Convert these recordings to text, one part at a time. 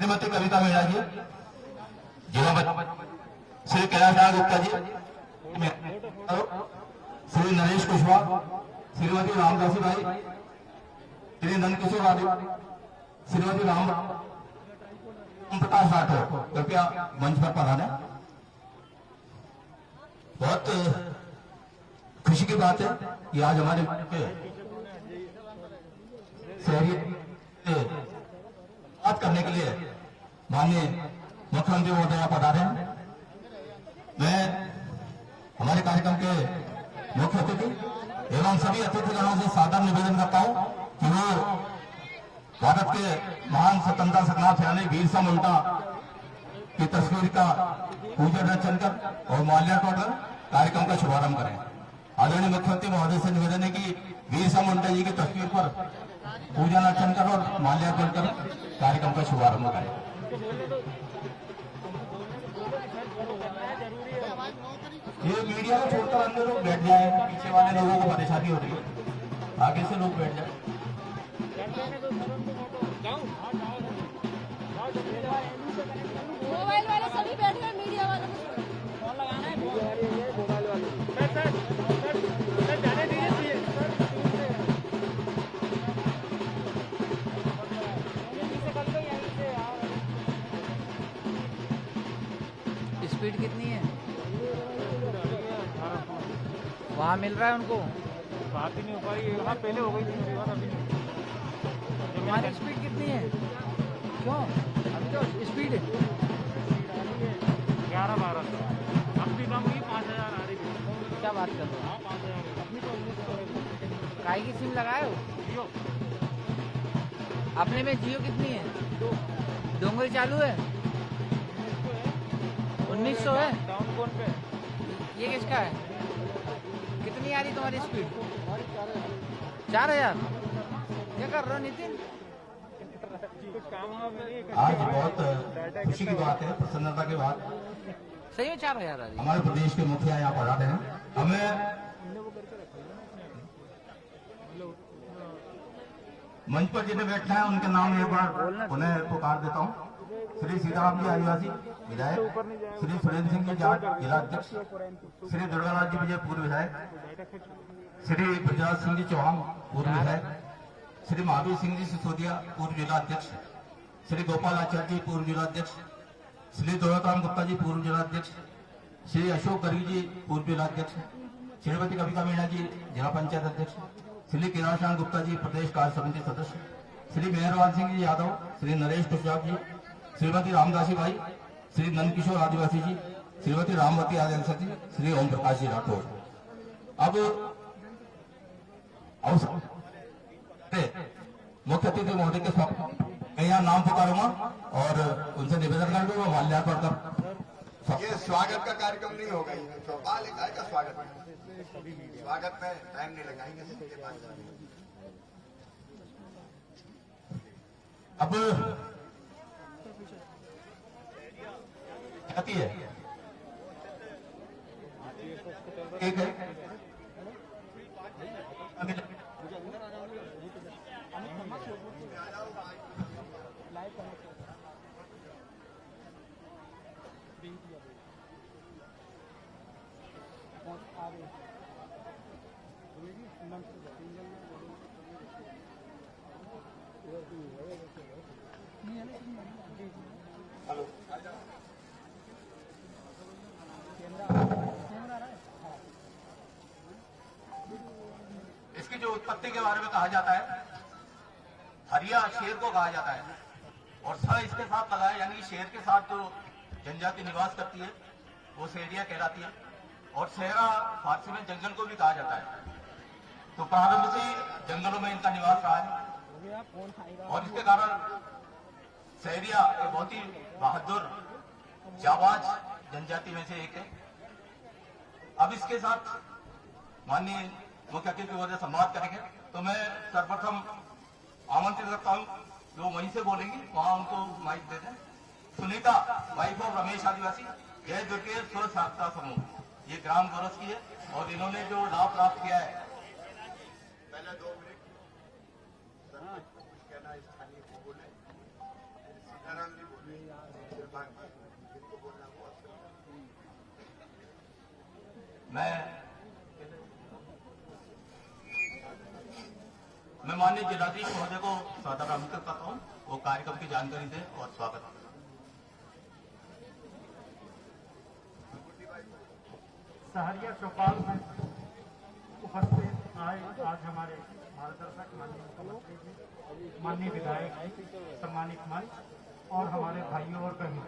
श्रीमती कविता मीणा जी, श्री कैलाश गुप्ता जी, श्री नरेश कुशवाहा, श्रीमती रामदासी भाई, श्री नंदकिशोर राठौर, श्रीमती राम प्रकाश राठौर, कृपया मंच पर पधारें। बहुत खुशी की बात है कि आज हमारे शहरी बात करने के लिए माननीय मुख्यमंत्री महोदय पधारे हैं। मैं हमारे कार्यक्रम के मुख्य अतिथि एवं सभी अतिथिगणों से सादर निवेदन करता हूं कि वो भारत के महान स्वतंत्रता संग्राम सेनानी बिरसा मुंडा की तस्वीर का पूजन अर्चन कर और माल्यार्पण कर कार्यक्रम का शुभारंभ करें। आदरणीय मुख्यमंत्री महोदय से निवेदन है कि बिरसा मुंडा जी की तस्वीर पर पूजन अर्चन कर और माल्यार्पण कर कार्यक्रम का शुभारंभ करें। ये मीडिया को छोड़कर अन्य लोग बैठ जाए, पीछे वाले लोगों को परेशानी हो रही है, आगे से लोग बैठ जाए। मोबाइल वाले सभी बैठ गए, मीडिया वाले फोन लगाना है, मोबाइल वाले जाने दीजिए। स्पीड कितनी है वहाँ मिल रहा है उनको? बात ही नहीं हो पा रही है, वहाँ पहले हो गई थी मेरी बात, अभी हमारी स्पीड कितनी है? क्यों अभी तो स्पीड 11-12 अपनी कम हुई 5000 आ रही थी। क्या बात कर रहे हो? 5000 अपनी तो 19 काय की सिम लगाए हो? जियो अपने में जियो कितनी है? डोंगरी चालू है? 1900 है? डाउन फोन पे ये किसका है? कितनी आ रही तुम्हारी स्पीड? 4000। क्या कर रहे हो नितिन? कुछ काम आज बहुत खुशी की बात है, प्रसन्नता की बात। सही में 4000 आ रही है। हमारे प्रदेश के मुखिया यहाँ पधारे हैं। हमें मंच पर जिन्हें बैठना है उनके नाम एक बार उन्हें पुकार देता हूँ। श्री सीताराम जी आदिवासी विधायक, श्री सुरेंद्र सिंह जी जाट जिला अध्यक्ष, श्री दुर्गाराज जी विजय पूर्व विधायक, श्री ब्रजराज सिंह जी चौहान पूर्व विधायक, श्री महावीर सिंह जी सिसोदिया पूर्व जिला अध्यक्ष, श्री गोपाल आचार्य जी पूर्व जिला अध्यक्ष, श्री दौलतराम गुप्ता जी पूर्व जिला अध्यक्ष, श्री अशोक गर्गी जी पूर्व जिला अध्यक्ष, श्रीमती कविता मीणा जी जिला पंचायत अध्यक्ष, श्री कैलाश गुप्ता जी प्रदेश कार्य समिति सदस्य, श्री मेहरवान सिंह जी यादव, श्री नरेश कुशवाहा जी, श्रीमती रामदासी भाई, श्री नंदकिशोर आदिवासी जी, श्रीमती रामवती आदिवासी जी, श्री ओम प्रकाश जी राठौर। अब मुख्य अतिथि महोदय के स्वागत मैं यहाँ नाम पुकारूंगा और उनसे निवेदन कर दूंगा माल्यार्पण कर। ये स्वागत का कार्यक्रम नहीं होगा, ये चौपाल का स्वागत में टाइम नहीं लगाएंगे। अब आती है एक है इसकी जो उत्पत्ति के बारे में कहा जाता है, हरिया शेर को कहा जाता है और स इसके साथ लगा है, यानी शेर के साथ जो जनजाति निवास करती है वो सेरिया कहलाती है और सेहरा फारसी में जंगल को भी कहा जाता है। तो प्रारंभ से ही जंगलों में इनका निवास रहा है और इसके कारण सेरिया एक बहुत ही बहादुर जाबाज जनजाति में से एक है। अब इसके साथ माननीय मुख्य अतिथि महोदय संवाद करेंगे, तो मैं सर्वप्रथम आमंत्रित करता हूं जो वहीं से बोलेंगी वहां उनको माइक दे दें। सुनीता वाइफ ऑफ रमेश आदिवासी, जय दुर्गे स्व साक्षरता समूह, ये ग्राम गोरस की है और इन्होंने जो लाभ प्राप्त किया है। पहले 2 मिनट कुछ कहना स्थानीय को बोले, सीताराम जी बोले। जिनको बोलना वो मैं माननीय जिलाधीश महोदय को सादर आमंत्रित करता हूँ, वो कार्यक्रम की जानकारी दें और स्वागत। सहरिया चौपाल में उपस्थित आए आज हमारे मार्गदर्शक माननीय मुख्यमंत्री जी, माननीय विधायक जी, सम्मानित मंच और हमारे भाइयों और बहनों,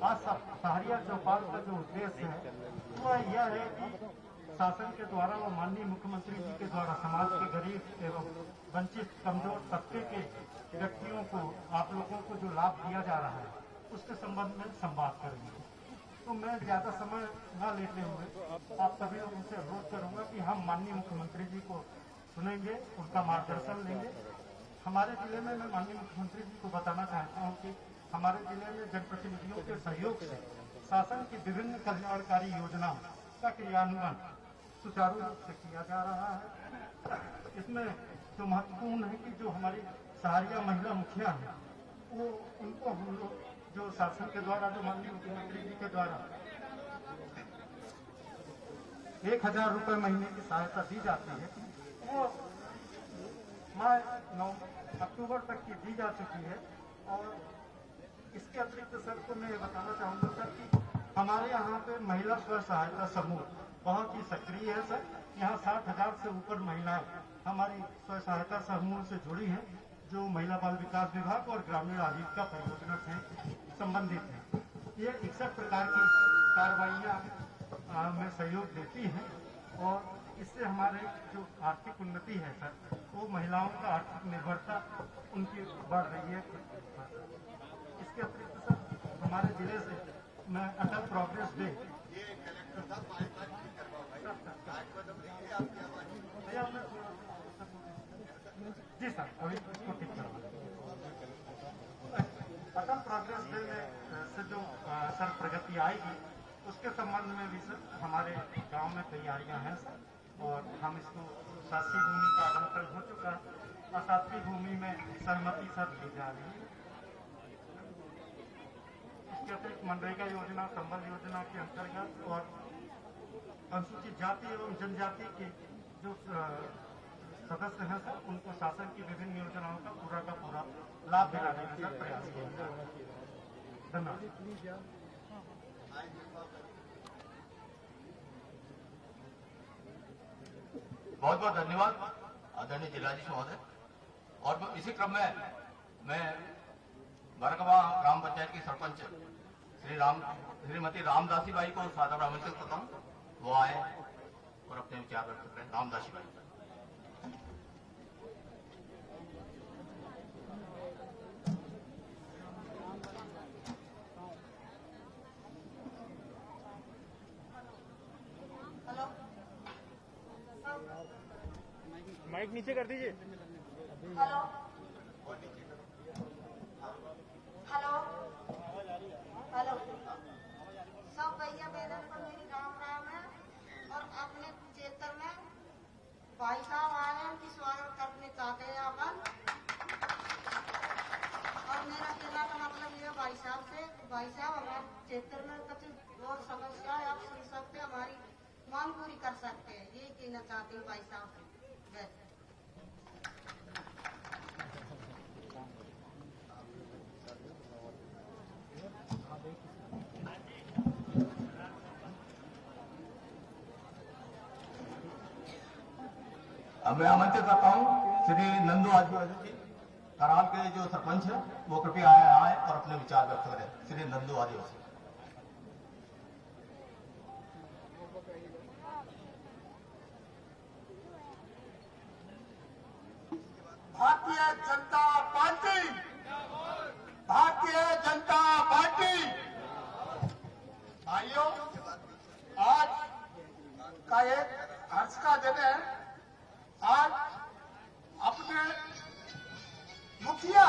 आज सहरिया चौपाल का जो उद्देश्य है वह यह है कि शासन के द्वारा व माननीय मुख्यमंत्री जी के द्वारा समाज के गरीब एवं वंचित कमजोर तबके के व्यक्तियों को, आप लोगों को जो लाभ दिया जा रहा है उसके संबंध में संवाद करेंगे। तो मैं ज्यादा समय न लेते हुए आप सभी लोगों से अनुरोध करूंगा कि हम माननीय मुख्यमंत्री जी को सुनेंगे, उनका मार्गदर्शन लेंगे। हमारे जिले में मैं माननीय मुख्यमंत्री जी को बताना चाहता हूं कि हमारे जिले में जनप्रतिनिधियों के सहयोग से शासन की विभिन्न कल्याणकारी योजनाओं का क्रियान्वयन सुचारू रूप से किया जा रहा है। इसमें जो महत्वपूर्ण है कि जो हमारी सहरिया महिला मुखिया है वो उनको हम लोग जो शासन के द्वारा, जो माननीय मुख्यमंत्री जी के द्वारा 1000 रुपये महीने की सहायता दी जाती है, वो मार्च 9 अक्टूबर तक की दी जा चुकी है। और इसके अतिरिक्त सर को मैं ये बताना चाहूँगा सर कि हमारे यहाँ पे महिला स्व सहायता समूह बहुत ही सक्रिय है सर। यहाँ 60,000 से ऊपर महिलाएं हमारी स्व सहायता समूह से जुड़ी हैं, जो महिला बाल विकास विभाग और ग्रामीण आजीविका परियोजना से संबंधित है। ये 61 प्रकार की कार्रवाइयाँ में सहयोग देती हैं और इससे हमारे जो आर्थिक उन्नति है सर, वो महिलाओं का आर्थिक निर्भरता उनकी बढ़ रही है। इसके अतिरिक्त सर हमारे जिले से मैं अटल प्रोग्रेस डे जी सर, अभी इसको ठीक करवा अटल प्रोग्रेस डे में से जो सर प्रगति आएगी उसके संबंध में भी सर हमारे गांव में तैयारियां हैं सर। और हम इसको शासकीय भूमि का आवंटन हो चुका है, अशासकीय भूमि में सहमति सर दी जा रही है। इसके अतिरिक्त मनरेगा योजना, संबल योजना के अंतर्गत और अनुसूचित जाति एवं जनजाति के जो सदस्य हैं सर, उनको शासन की विभिन्न योजनाओं का पूरा लाभ दिलाने का सर प्रयास किया जा रहा है। धन्यवाद। बहुत बहुत धन्यवाद आदरणीय जिलाधीश महोदय। और इसी क्रम में मैं बरकवा ग्राम पंचायत की सरपंच श्रीमती रामदासी बाई को सादर आमंत्रित करता हूँ, वो आए और अपने विचार व्यक्त करें। रामदासी बाई। माइक नीचे कर दीजिए। हेलो हेलो हेलो सब भैया बहन को मेरी राम राम है। और अपने क्षेत्र में भाई साहब आए हैं, उनकी स्वागत करने चाहते हैं अपन। और मेरा कहना का मतलब ये भाई साहब से, भाई साहब हमारे क्षेत्र में कुछ और समस्या है, आप सुन सकते हैं, हमारी मांग पूरी कर सकते हैं, यही कहना चाहती हूँ भाई साहब से। मैं आमंत्रित करता हूँ श्री नंदू आदिवासी जी, कराल के जो सरपंच है, वो कृपया आए और अपने विचार व्यक्त करें। श्री नंदू आदिवासी। Bharatiya Janata party, Bharatiya Janata party. भाइयों, आज का एक हर्ष का दिन है। आज अपने मुखिया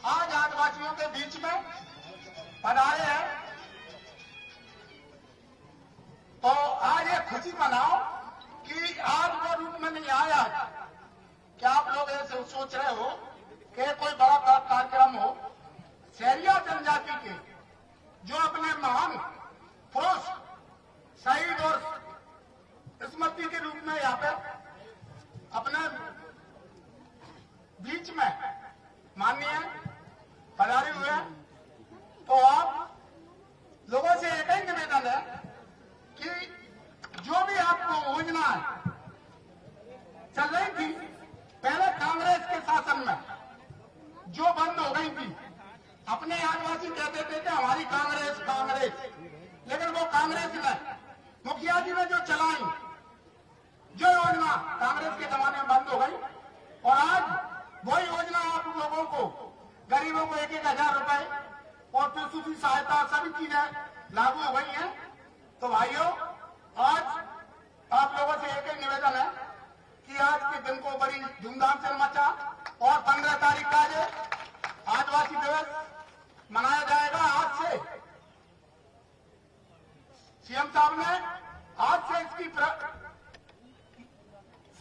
आज आदिवासियों के बीच में पधारे हैं, तो आज ये खुशी मनाओ कि आज वो रूप में नहीं आया। क्या आप लोग ऐसे सोच रहे हो कि कोई बड़ा कार्यक्रम हो? शहरिया जनजाति के जो अपने महान पुरुष शहीद और स्मृति के रूप में यहाँ पे अपने बीच में माननीय पधारे हुए हैं, तो आप लोगों से एक ही निवेदन है कि जो भी आपको योजना चल रही थी पहले कांग्रेस के शासन में जो बंद हो गई थी, अपने आदिवासी कहते थे कि हमारी कांग्रेस कांग्रेस, लेकिन वो कांग्रेस ने मुखिया जी ने जो चलाई जो योजना कांग्रेस के जमाने में बंद हो गई, और आज वही योजना आप लोगों को गरीबों को 1,000 रुपए और प्रसूति सहायता सभी चीजें लागू हो गई हैं। तो भाइयों, आज आप लोगों से एक ही निवेदन है कि आज के दिन को बड़ी धूमधाम से मचा और 15 तारीख का जो आदिवासी दिवस मनाया जाएगा। आज से सीएम साहब ने आज से इसकी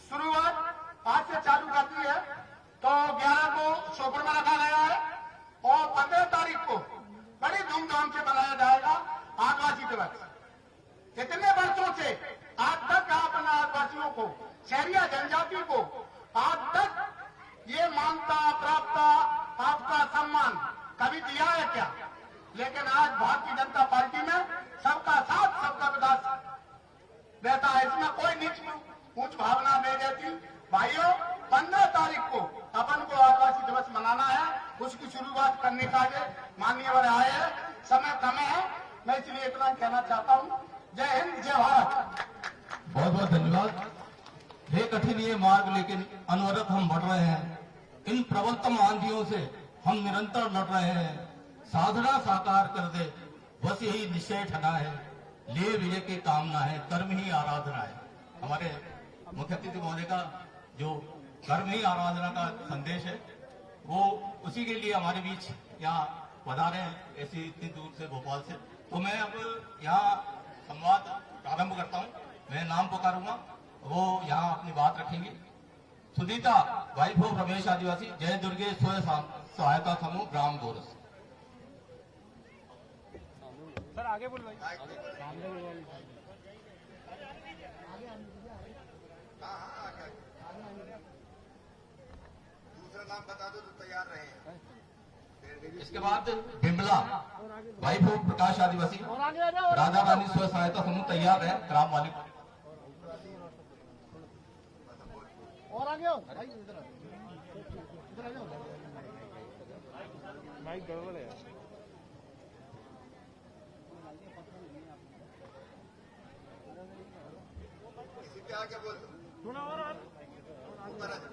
शुरुआत आज से चालू कर दी है। तो 11 को श्योपुर में रखा गया है और 15 तारीख को बड़ी धूमधाम से मनाया जाएगा आदिवासी दिवस। इतने वर्षों से आज तक आपने आदिवासियों को, शहरिया जनजाति को आज तक ये मानता प्राप्त आपका सम्मान कभी दिया है क्या? लेकिन आज भारतीय जनता पार्टी में सबका साथ सबका विकास रहता है, इसमें कोई नीच ऊंच भावना नहीं रहती। भाइयों, 15 तारीख को अपन को आदिवासी दिवस मनाना है, उसकी शुरुआत करने का माननीय आए है, समय कम है, मैं इसलिए इतना कहना चाहता हूँ। जय हिंद, जय भारत। बहुत बहुत धन्यवाद। हे कठिन ये मार्ग लेकिन अनवरत हम बढ़ रहे हैं, इन प्रबलतम आंधियों से हम निरंतर लड़ रहे हैं। साधना साकार कर दे बस यही निश्चय ठना है, ले विजय की कामना है, कर्म ही आराधना है। हमारे मुख्य अतिथि महोदय का जो कर्म ही आराधना का संदेश है, वो उसी के लिए हमारे बीच यहाँ पधारे हैं, ऐसी इतनी दूर से भोपाल से। तो मैं अब यहाँ संवाद प्रारंभ करता हूँ। मैं नाम पुकारूंगा, वो यहाँ अपनी बात रखेंगे। सुनीता, वाइफ ऑफ रमेश आदिवासी, जय दुर्गे स्वयं सहायता समूह ग्राम गोरस। सर आगे बोल भाई, सामने बोल वाली। दूसरा नाम बता दो तो तैयार रहे। इसके बाद बिमला, वाइफ ऑफ प्रकाश आदिवासी, राधा रानी स्व सहायता समूह तैयार है, ग्राम मालिक। और आगे आओ भाई, इधर आ जाओ। माइक गड़बड़ है। इसी पे आके बोल दो। थोड़ा और ऊपर आ जाओ।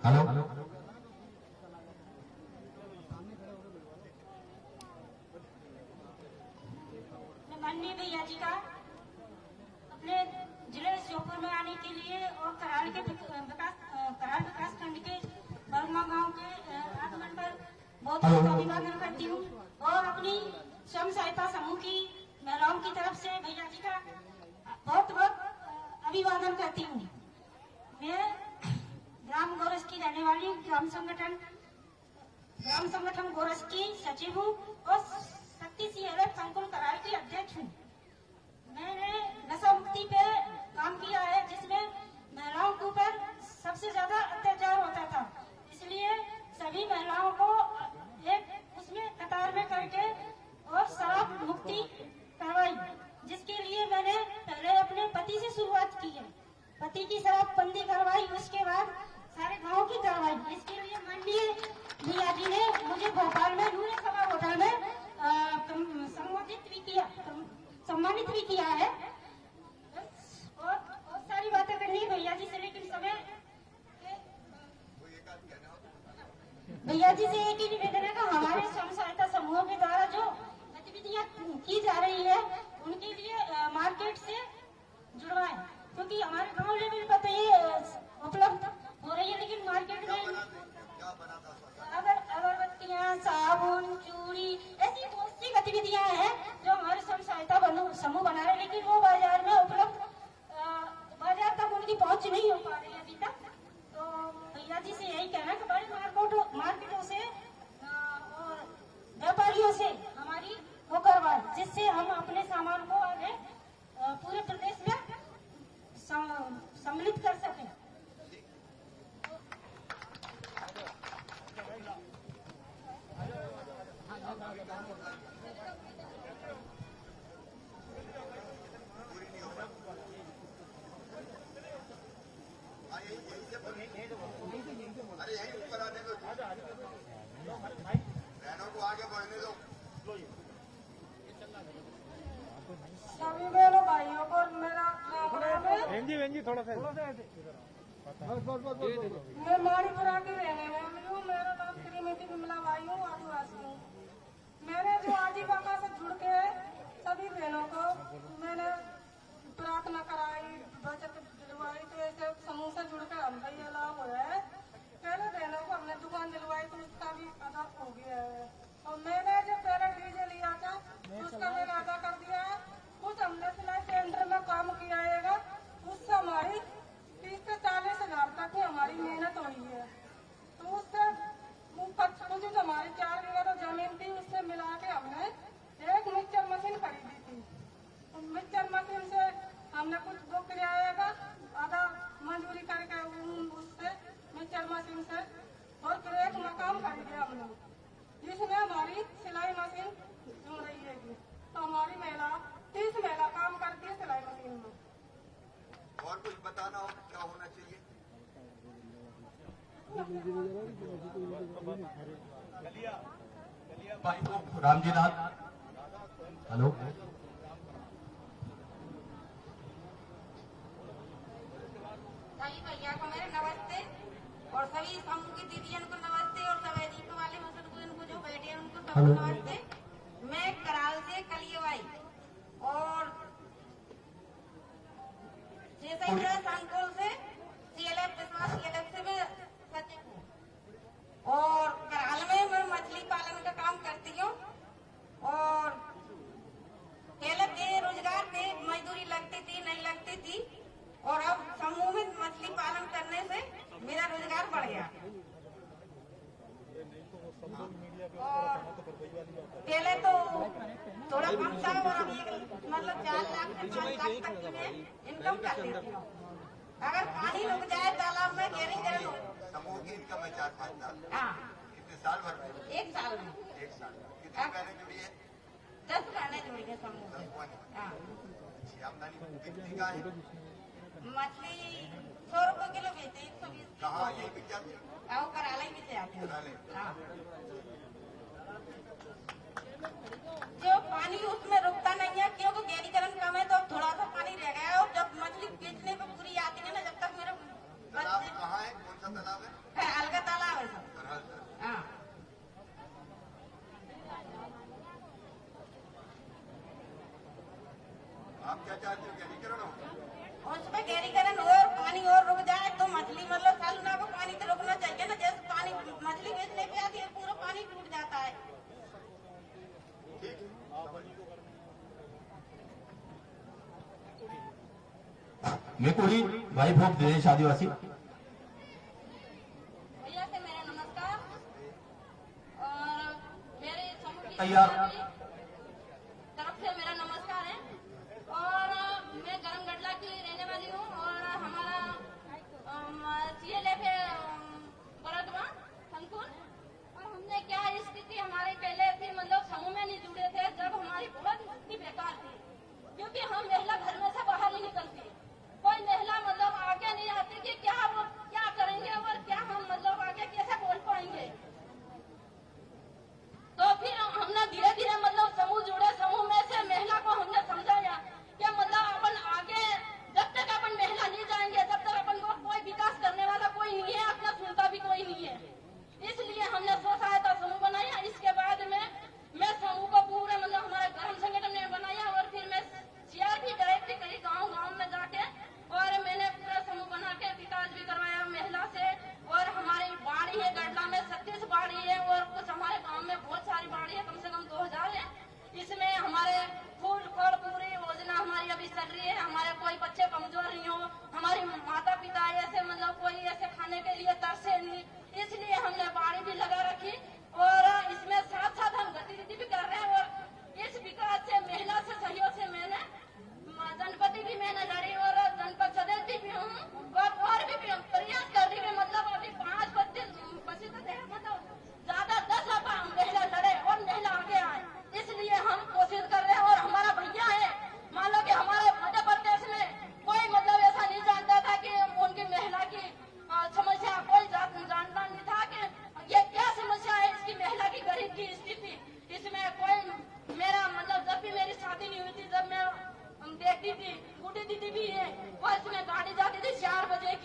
हेलो, माननीय भैया जी का अपने जिले श्योपुर में आने के लिए और कराड़ विकास खंड के बरमा गांव के आगमन पर बहुत बहुत अभिवादन करती हूँ और अपनी स्वयं सहायता समूह की महिलाओं की तरफ से भैया जी का बहुत बहुत अभिवादन करती हूँ। मैं ग्राम गोरस की रहने वाली ग्राम संगठन गोरस की सचिव हूँ और शक्ति CLF संकुल कराड़ की अध्यक्ष हूँ। मैंने नशा मुक्ति पे काम किया है, जिसमें महिलाओं के ऊपर सबसे ज्यादा अत्याचार होता था, इसलिए सभी महिलाओं को एक उसमें कतार में करके और शराब मुक्ति करवाई, जिसके लिए मैंने पहले अपने पति से शुरुआत की है। पति की शराबबंदी करवाई, उसके बाद सारे गांव की करवाई। इसके लिए माननीय भैया जी ने मुझे भोपाल में नूर सभा होटल में सम्मानित भी किया है। और बहुत सारी बातें करनी है भैया जी से, लेकिन समय भैया जी से एक ही निवेदन है कि हमारे स्वयं सहायता समूहों के द्वारा जो गतिविधियां की जा रही है उनके लिए मार्केट से जुड़वाएं, क्योंकि हमारे गांव लेवल पर तो ये उपलब्ध हो रही है, लेकिन मार्केट में अगरबत्तियां, साबुन, चूड़ी, ऐसी बहुत सी गतिविधियां हैं जो हमारे स्वयं सहायता समूह बना रहे हैं, लेकिन वो बाजार में उपलब्ध, बाजार तक उनकी पहुंच नहीं हो पा रही है अभी तक। तो भैया जी से यही कहना कि बड़े मार्केटों से और व्यापारियों से हमारी वो करवाए, जिससे हम अपने सामान को आगे पूरे प्रदेश में सम्मिलित कर सकें। अरे यही ऊपर आने दो, बहनों को आगे बढ़ने दो। सभी बहनों भाइयों को मेरा राम राम है। वेंजी थोड़ा सा मैं माणीपुरा की रहने वाली हूँ। मेरा नाम श्रीमती विमला बाई हूँ, आदिवासी हूँ। मैंने जो आजीविका से जुड़ के सभी बहनों को मैंने प्रार्थना कराई, बचत दिलवाई, तो ऐसे समूह से जुड़ कर हमका ये लाभ हुआ है। पहले बहनों को हमने दुकान दिलवाई तो उसका भी अदा हो गया है, और मैंने जो पहले डीजे लिया था उसका मैंने अदा कर दिया है। कुछ हमने सिलाई सेंटर में काम किया है, उससे हमारी 30 से 40 हजार तक की हमारी मेहनत हुई है। तो उससे कुछ हमारी 4 बीघा तो जमीन थी, उससे मिला के हमने एक मिक्सचर मशीन खरीदी थी। तो मिक्सचर मशीन से हमने कुछ बुक किया है, आधा मंजूरी करके उससे मिक्सचर मशीन से, और फिर एक मकान खरीदे हमने, जिसमें हमारी सिलाई मशीन जुड़ रही है। तो हमारी महिला 30 महिला काम करती है सिलाई मशीन में। और कुछ बताना हो क्या होना चाहिए? भाई को रामजी नाथ, हेलो, सभी भैया को मेरे नमस्ते, और सभी समूह की दीदियों को नमस्ते, और सभी दीप वाले मुसलमान को जो बैठे हैं उनको सबको नमस्ते। मैं कराल से कलियाबाई और संकुल से CLF विश्वास CLF से मैं सचिव हूँ, और कराल में मैं मछली पालन का काम करती हूँ। और पहले बेरोजगार थे, मजदूरी लगती थी नहीं लगती थी, और अब समूह में मछली पालन करने से मेरा रोजगार बढ़ गया। और पहले तो थोड़ा कम था, और अब मतलब 4 लाख से 5 लाख तक की मैं इनकम कर लेती हूँ। अगर पानी रुक जाए तालाब में गहरीकरण हो। समूह की इनकम है 4-5 लाख। हाँ, कितने साल भर में? 1 साल में 1 साल। कितनी बहनें जुड़ी है? 10 बहनें जुड़ी है समूह से। 10 बहनें। हाँ, अच्छी आमदनी कितनी का है? मछली 100 रुपए किलो बेचते, 120। कहाँ यही बिक जाती है? वो कराला ही से आते हैं। कराले। हाँ, जो पानी उसमें रुकता नहीं है, क्योंकि गहरीकरण कम है, तो अब थोड़ा सा पानी रह गया है। और जब मछली बेचने पे पूरी आती है ना, जब तक मेरे तालाब कहाँ है? कौन सा तालाब है? अलगा तालाब है सब। कराल। हाँ, आप क्या चाहते हो? गहरीकरण हो? उसमें गहरीकरण हो और पानी और रुक जाए तो मछली मतलब सालुना को पानी तो रुकना चाहिए ना। जैसे पानी मछली बेचने पे आती है, पूरा पानी टूट जाता है। मेकुड़ी वाइफ ऑफ दिनेश आदिवासी। भैया से मेरा नमस्कार, और मेरे समूह की तैयार। तरफ से मेरा नमस्कार है। और मैं गरम गडला की रहने वाली हूँ, और हमारा CLF है बरदवा संकुल। और हमने क्या स्थिति हमारे पहले थी, मतलब समूह में नहीं जुड़े थे, जब हमारी बहुत स्थिति बेकार थी, क्योंकि हम महिला घर में से बाहर नहीं निकलती। कोई महिला मतलब आगे नहीं आती कि क्या वो क्या करेंगे और क्या हम मतलब आगे कैसे बोल पाएंगे। तो फिर हमने धीरे धीरे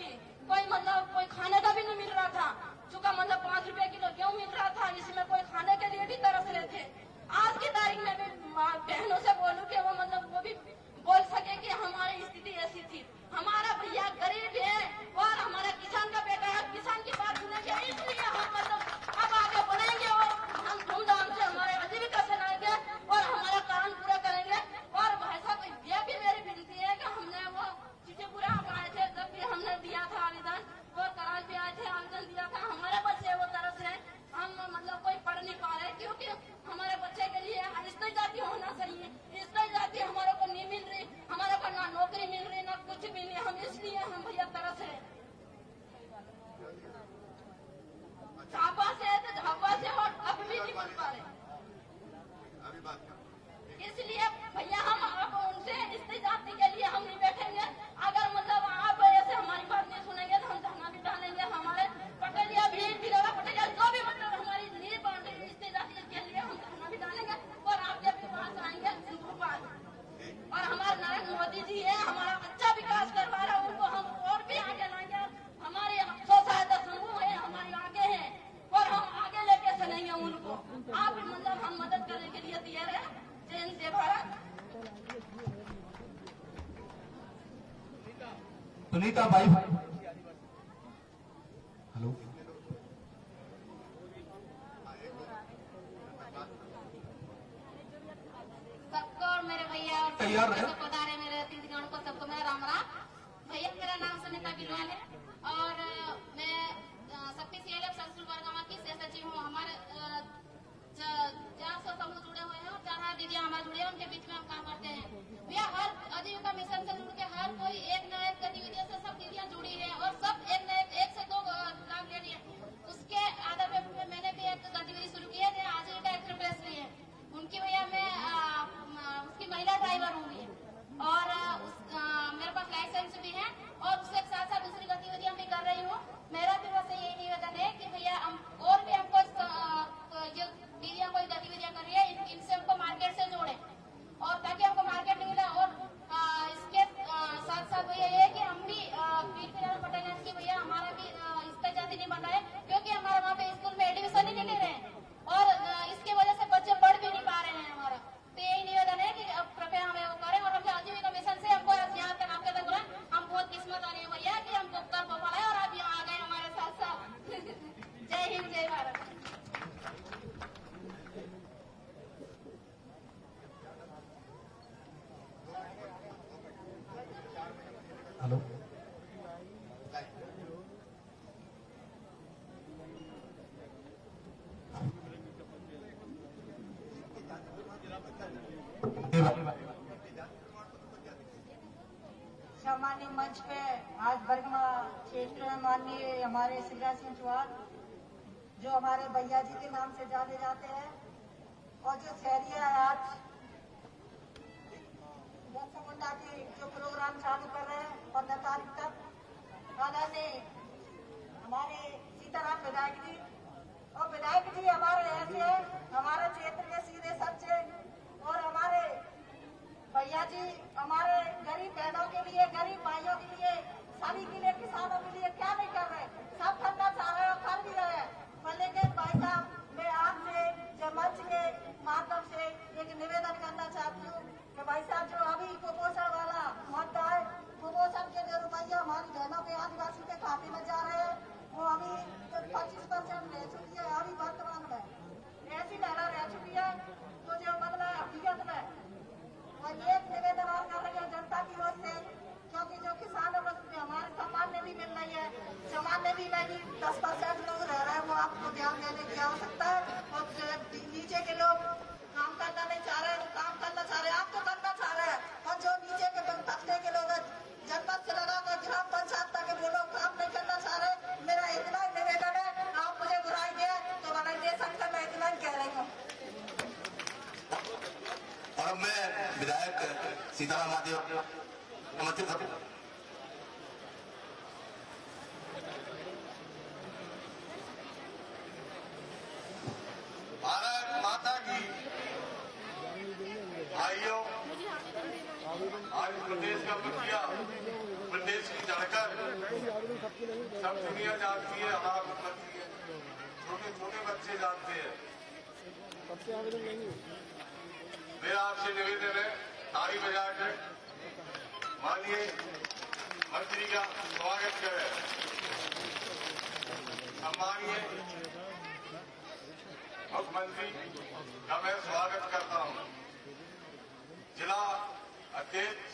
थी, कोई खाने का भी नहीं मिल रहा था। चूंकि 5 रुपए किलो गेहूं मिल रहा था, इसमें कोई खाने के लिए भी तरस रहे थे। आज की तारीख में भी बहनों से बोलूं कि वो भी बोल सके कि हमारी स्थिति ऐसी थी। हमारा भैया गरीब है और हमारा किसान का बेटा है, किसान की बात सुनेंगे, इसलिए हम अब आगे बढ़ेंगे और हम धूमधाम से हमारे आजीविका चलाएंगे और हमारा काम पूरा करेंगे। और भाई साहब यह भी मेरी विनती है कि हमने वो चीजें पूरा आए थे, जब भी हमने दिया था आवेदन, वो करार भी आए थे, आवेदन दिया था। हमारे बच्चे वो तरफ से हम कोई पढ़ नहीं पा रहे, क्योंकि हमारे बच्चे के लिए स्त्री जाति होना चाहिए। स्त्री जाति हमारे को नहीं मिल रही, हमारे को ना नौकरी मिल रही, ना कुछ भी नहीं। हम इसलिए हम भैया तरस है, झापा से और अब भी नहीं मिल पा रहे। इसलिए भैया हम अब उनसे स्त्री जाति के लिए हम नहीं बैठेंगे। अगर आप ऐसे हमारी बात नहीं सुनेंगे तो हम धरना भी डालेंगे। हमारे पटेलिया भी बिरला पटेलिया जो भी हमारी नींव बांध रही स्त्री जाति के लिए हम धरना भी डालेंगे और आपके पास आएंगे सिंधुपाल। और हमारे नरेंद्र मोदी जी है, हमारा अच्छा विकास करवा रहा है, उनको हम और भी आगे लाएंगे। हमारे स्वसहायता समूह है, हमारे आगे है और हम आगे लेके चलेंगे उनको। आप हम मदद करने के लिए तैयार है। जय हिंद, जय भारत। सुनीता भाई, हेलो, सबको और मेरे भैया तैयार है? सबको पधारे मेरे अतिथिगण को सबको मेरा राम राम। भैया मेरा नाम सुनीता बिलवाल है और मैं शक्ति CLF संस्कृत वर्गमा की सचिव हूँ। हमारे 400 समूह जुड़े हुए हैं और 4 दीदियाँ हमारे जुड़े हैं, उनके बीच में हम काम करते हैं। भैया हर आजीविका मिशन से जुड़ के हर कोई एक न एक गतिविधियों से सब दीदियाँ जुड़ी है और सब एक न एक से 2 लाभ ले रही है। उसके आधार पर मैंने भी एक गतिविधि शुरू की है, आजीविका एक्सप्रेस ली है। उनकी भैया मैं उसकी महिला ड्राइवर हूँ और मेरे पास लाइसेंस भी है और उसके साथ साथ दूसरी गतिविधियां भी कर रही हूँ। मेरा भी बस यही निवेदन है कि भैया और भी हमको जो दीदियां कोई गतिविधियां कर रही है इनसे हमको मार्केट से जोड़े और ताकि हमको मार्केट मिले। और इसके साथ साथ भैया ये कि हम भी वीर पटेल की भैया हमारा भी स्त्री जाति नहीं बन रहा है, क्योंकि हमारे वहाँ पे स्कूल में एडमिशन ही नहीं ले रहे हैं और इसकी वजह से बच्चे पढ़ भी नहीं पा रहे हैं हमारा। तो यही निवेदन है कि अब कृपया हमें वो करें और हमसे आजीविका मिशन से हमको यहाँ तक आपके तक बोला। हम बहुत किस्मत वाले हैं भैया कि हमको कर पाए और आप यहाँ आ गए हमारे साथ साथ। जय हिंद, जय भारत। हेलो, सामान्य मंच पे आज बर्गमा क्षेत्र में माननीय हमारे शिवराज सिंह चौहान जो हमारे भैया जी के नाम से जाने जाते हैं और जो शहरिया आज मुंडा के जो प्रोग्राम चालू कर रहे हैं 15 तारीख तक आदरणीय हमारे सीताराम विधायक जी और विधायक जी हमारे ऐसे हैं, हमारे क्षेत्र के सीधे सच्चे और हमारे भैया जी हमारे गरीब बहनों के लिए, गरीब भाइयों के लिए, सभी के लिए, किसानों के लिए क्या नहीं कर रहे, सब करना चाह रहे और कर भी रहे हैं। पर लेकिन भाई साहब मैं आपसे जो मंच के माध्यम से एक निवेदन करना चाहती हूँ कि भाई साहब जो अभी कुपोषण वाला मुद्दा है, कुपोषण के जो रुपया हमारी बहनों के आदिवासी के खाते में जा रहे हैं वो अभी 25% रह चुकी है। अभी वर्तमान में ऐसी धारा रह चुकी है तो जो हकीकत में और ये निवेदन और कर रही है जनता की ओर से, क्योंकि जो किसानों को हमारे सामान्य भी मिल रही है, सामान्य भी नहीं 10% लोग रह रहे हैं, वो आपको ध्यान देने की आवश्यकता है। और नीचे के लोग काम करना नहीं चाह रहे, काम करना चाह रहे, आप तो करना चाह रहे हैं और जो नीचे के तबके के लोग जनपद से लगाकर ग्राम पंचायत तक वो लोग काम नहीं करना चाह रहे। मेरा इतना ही निवेदन है, आप मुझे बुराई दे तो बनाई दे सकते, मैं इतना ही कह रही हूँ। और अब मैं विधायक सीताराम महादेव आमंत्रित करता हूं। भारत माता की। भाइयों, आज प्रदेश का मुखिया प्रदेश की धड़कन सब दुनिया जानती है हमारा मुख्यमंत्री है, छोटे छोटे बच्चे जानते हैं। मेरा आपसे निवेदन है, ताली बजा के माननीय मंत्री का स्वागत करें। सम्मानीय मुख्यमंत्री का मैं स्वागत करता हूं। जिला अध्यक्ष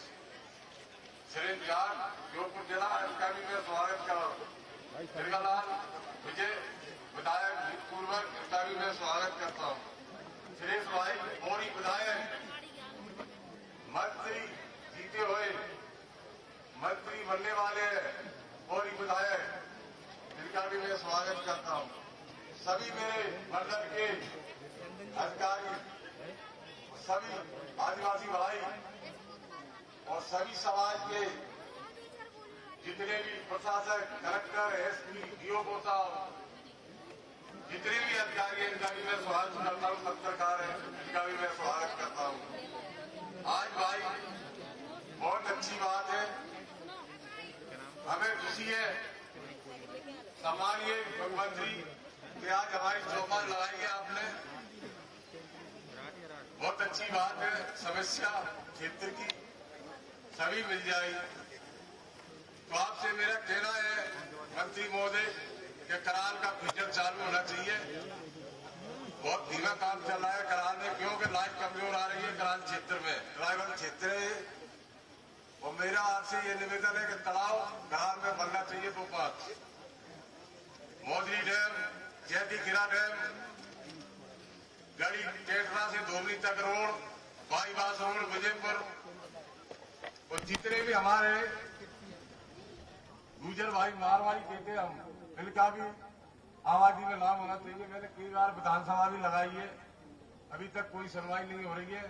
सुरेंद्र जाट जोधपुर जिला, इसका भी मैं स्वागत कर रहा हूं। दुर्गालाल विजय विधायक भूतपूर्वक, इसका भी मैं स्वागत करता हूं। सुरेश भाई मोरी विधायक, मंत्री जीते हुए मंत्री बनने वाले मोरी विधायक, इनका भी मैं स्वागत करता हूं। सभी मेरे मंडल के अधिकारी, सभी आदिवासी भाई और सभी समाज के जितने भी प्रशासक, कलेक्टर, एसपी, डीओ साहब, जितने भी अधिकारी हैं, इनका भी मैं स्वागत करता हूँ। पत्रकार है, इनका भी मैं स्वागत करता हूँ। आज भाई बहुत अच्छी बात है, हमें खुशी है सम्मानीय मुख्यमंत्री कि आज हमारी चौपाल लगाई है आपने, बहुत अच्छी बात है। समस्या क्षेत्र की सभी मिल जाएगी। तो आपसे मेरा कहना है मंत्री महोदय कि कराल का फीचर चालू होना चाहिए। बहुत धीमा काम चल रहा है कराल में, क्योंकि लाइट कमजोर आ रही है कराल क्षेत्र में, ट्राइबल क्षेत्र है। और मेरा आपसे ये निवेदन है कि तालाब कराल में बनना चाहिए। तो बात मोदरी डैम, जैती खीरा डैम, गड़ी टेटरा से धोबनी तक रोड, बाईपास रोड, विजयपुर, और जितने भी हमारे गुजर भाई मारवाड़ी कहते हम, इनका भी आबादी में नाम होना चाहिए। मैंने कई बार विधानसभा भी लगाई है, अभी तक कोई सुनवाई नहीं हो रही है।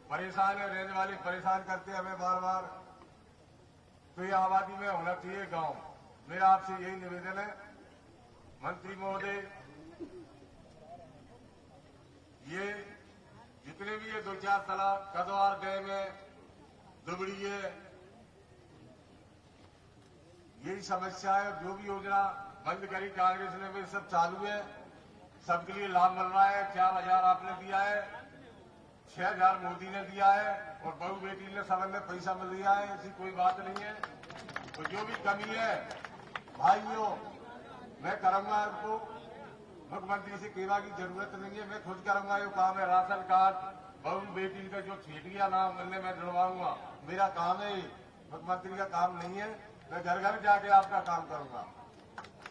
परेशान है, रहने वाले परेशान करते हैं हमें बार बार। तो ये आबादी में होना चाहिए गांव। मेरा आपसे यही निवेदन है मंत्री महोदय, ये जितने भी ये 2-4 तालाब, कदवार डैम है, दुबड़ी है, यही समस्या है। जो भी योजना बंद करी कांग्रेस ने, वे सब चालू है, सबके लिए लाभ मिल रहा है। 4,000 आपने दिया है, 6,000 मोदी ने दिया है, और बहू बेटी ने सब में पैसा मिल दिया है। ऐसी कोई बात नहीं है। तो जो भी कमी है भाइयों, मैं करूंगा। आपको मुख्यमंत्री से कहना की जरूरत नहीं है, मैं खुद करूंगा। ये काम है राशन कार्ड, बहू बेटी का जो छेटिया नाम मिलने में जुड़वाऊंगा, मेरा काम है। मुख्यमंत्री का काम नहीं है, मैं घर घर जाके आपका काम करूंगा।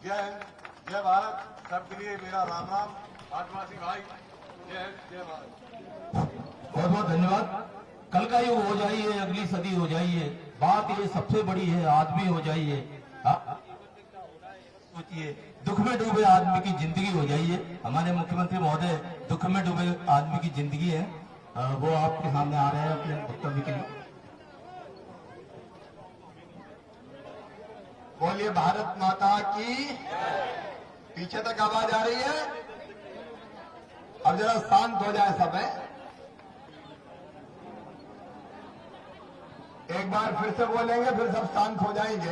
जय हिंद, जय भारत। सबके लिए मेरा राम राम। आदिवासी भाई, जय हिंद, जय भारत। बहुत बहुत धन्यवाद। कल का युग हो जाइए, अगली सदी हो जाइए, बात ये सबसे बड़ी है, आदमी हो जाइए। सोचिए, दुख में डूबे आदमी की जिंदगी हो जाइए। हमारे मुख्यमंत्री महोदय दुख में डूबे आदमी की जिंदगी है, वो आपके सामने आ रहे हैं अपने वक्तव्य के लिए। बोलिए भारत माता की। पीछे तक आवाज आ रही है? अब जरा शांत हो जाए सब है। एक बार फिर से बोलेंगे, फिर सब शांत हो जाएंगे।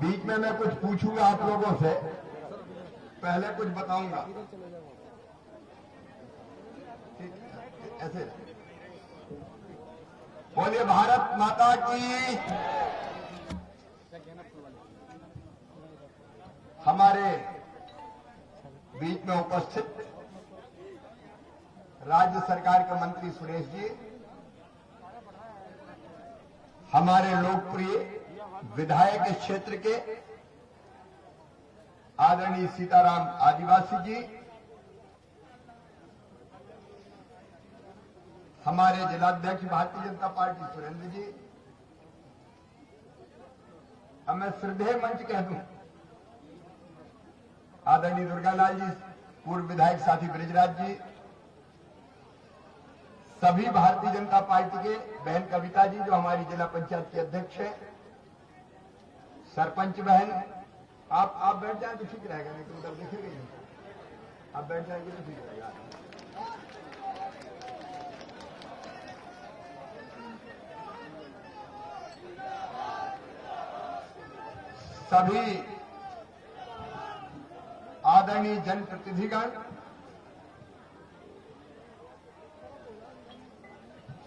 बीच में मैं कुछ पूछूंगा आप लोगों से, पहले कुछ बताऊंगा। ऐसे बोलिए भारत माता की। हमारे बीच में उपस्थित राज्य सरकार के मंत्री सुरेश जी, हमारे लोकप्रिय विधायक इस क्षेत्र के आदरणीय सीताराम आदिवासी जी, हमारे जिलाध्यक्ष भारतीय जनता पार्टी सुरेंद्र जी, अब मैं श्रद्धेय मंच कह दूं आदरणीय दुर्गालाल जी, पूर्व विधायक साथी ब्रिजराज जी, सभी भारतीय जनता पार्टी के, बहन कविता जी जो हमारी जिला पंचायत की अध्यक्ष है, सरपंच बहन, आप बैठ जाए तो ठीक रहेगा, नहीं तो उधर देखेंगे नहीं, आप बैठ जाएंगे तो ठीक रहेगा। सभी आदरणीय जनप्रतिनिधिगण,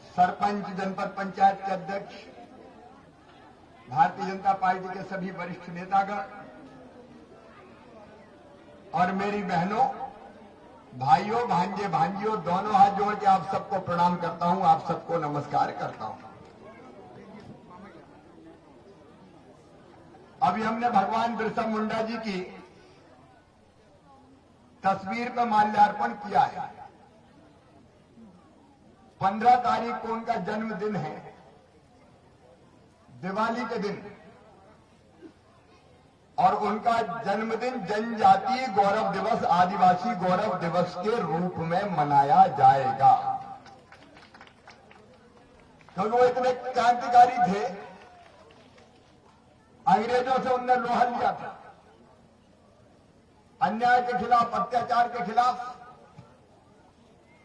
सरपंच, जनपद पंचायत के अध्यक्ष, भारतीय जनता पार्टी के सभी वरिष्ठ नेतागण और मेरी बहनों, भाइयों, भांजे, भांजियों, दोनों हाथ जोड़ के आप सबको प्रणाम करता हूं, आप सबको नमस्कार करता हूं। अभी हमने भगवान बिरसा मुंडा जी की तस्वीर पर माल्यार्पण किया है। 15 तारीख को उनका जन्मदिन है, दिवाली के दिन, और उनका जन्मदिन जनजातीय गौरव दिवस, आदिवासी गौरव दिवस के रूप में मनाया जाएगा। क्योंकि वो इतने क्रांतिकारी थे, अंग्रेजों से उनने लोहा लिया था, अन्याय के खिलाफ, अत्याचार के खिलाफ,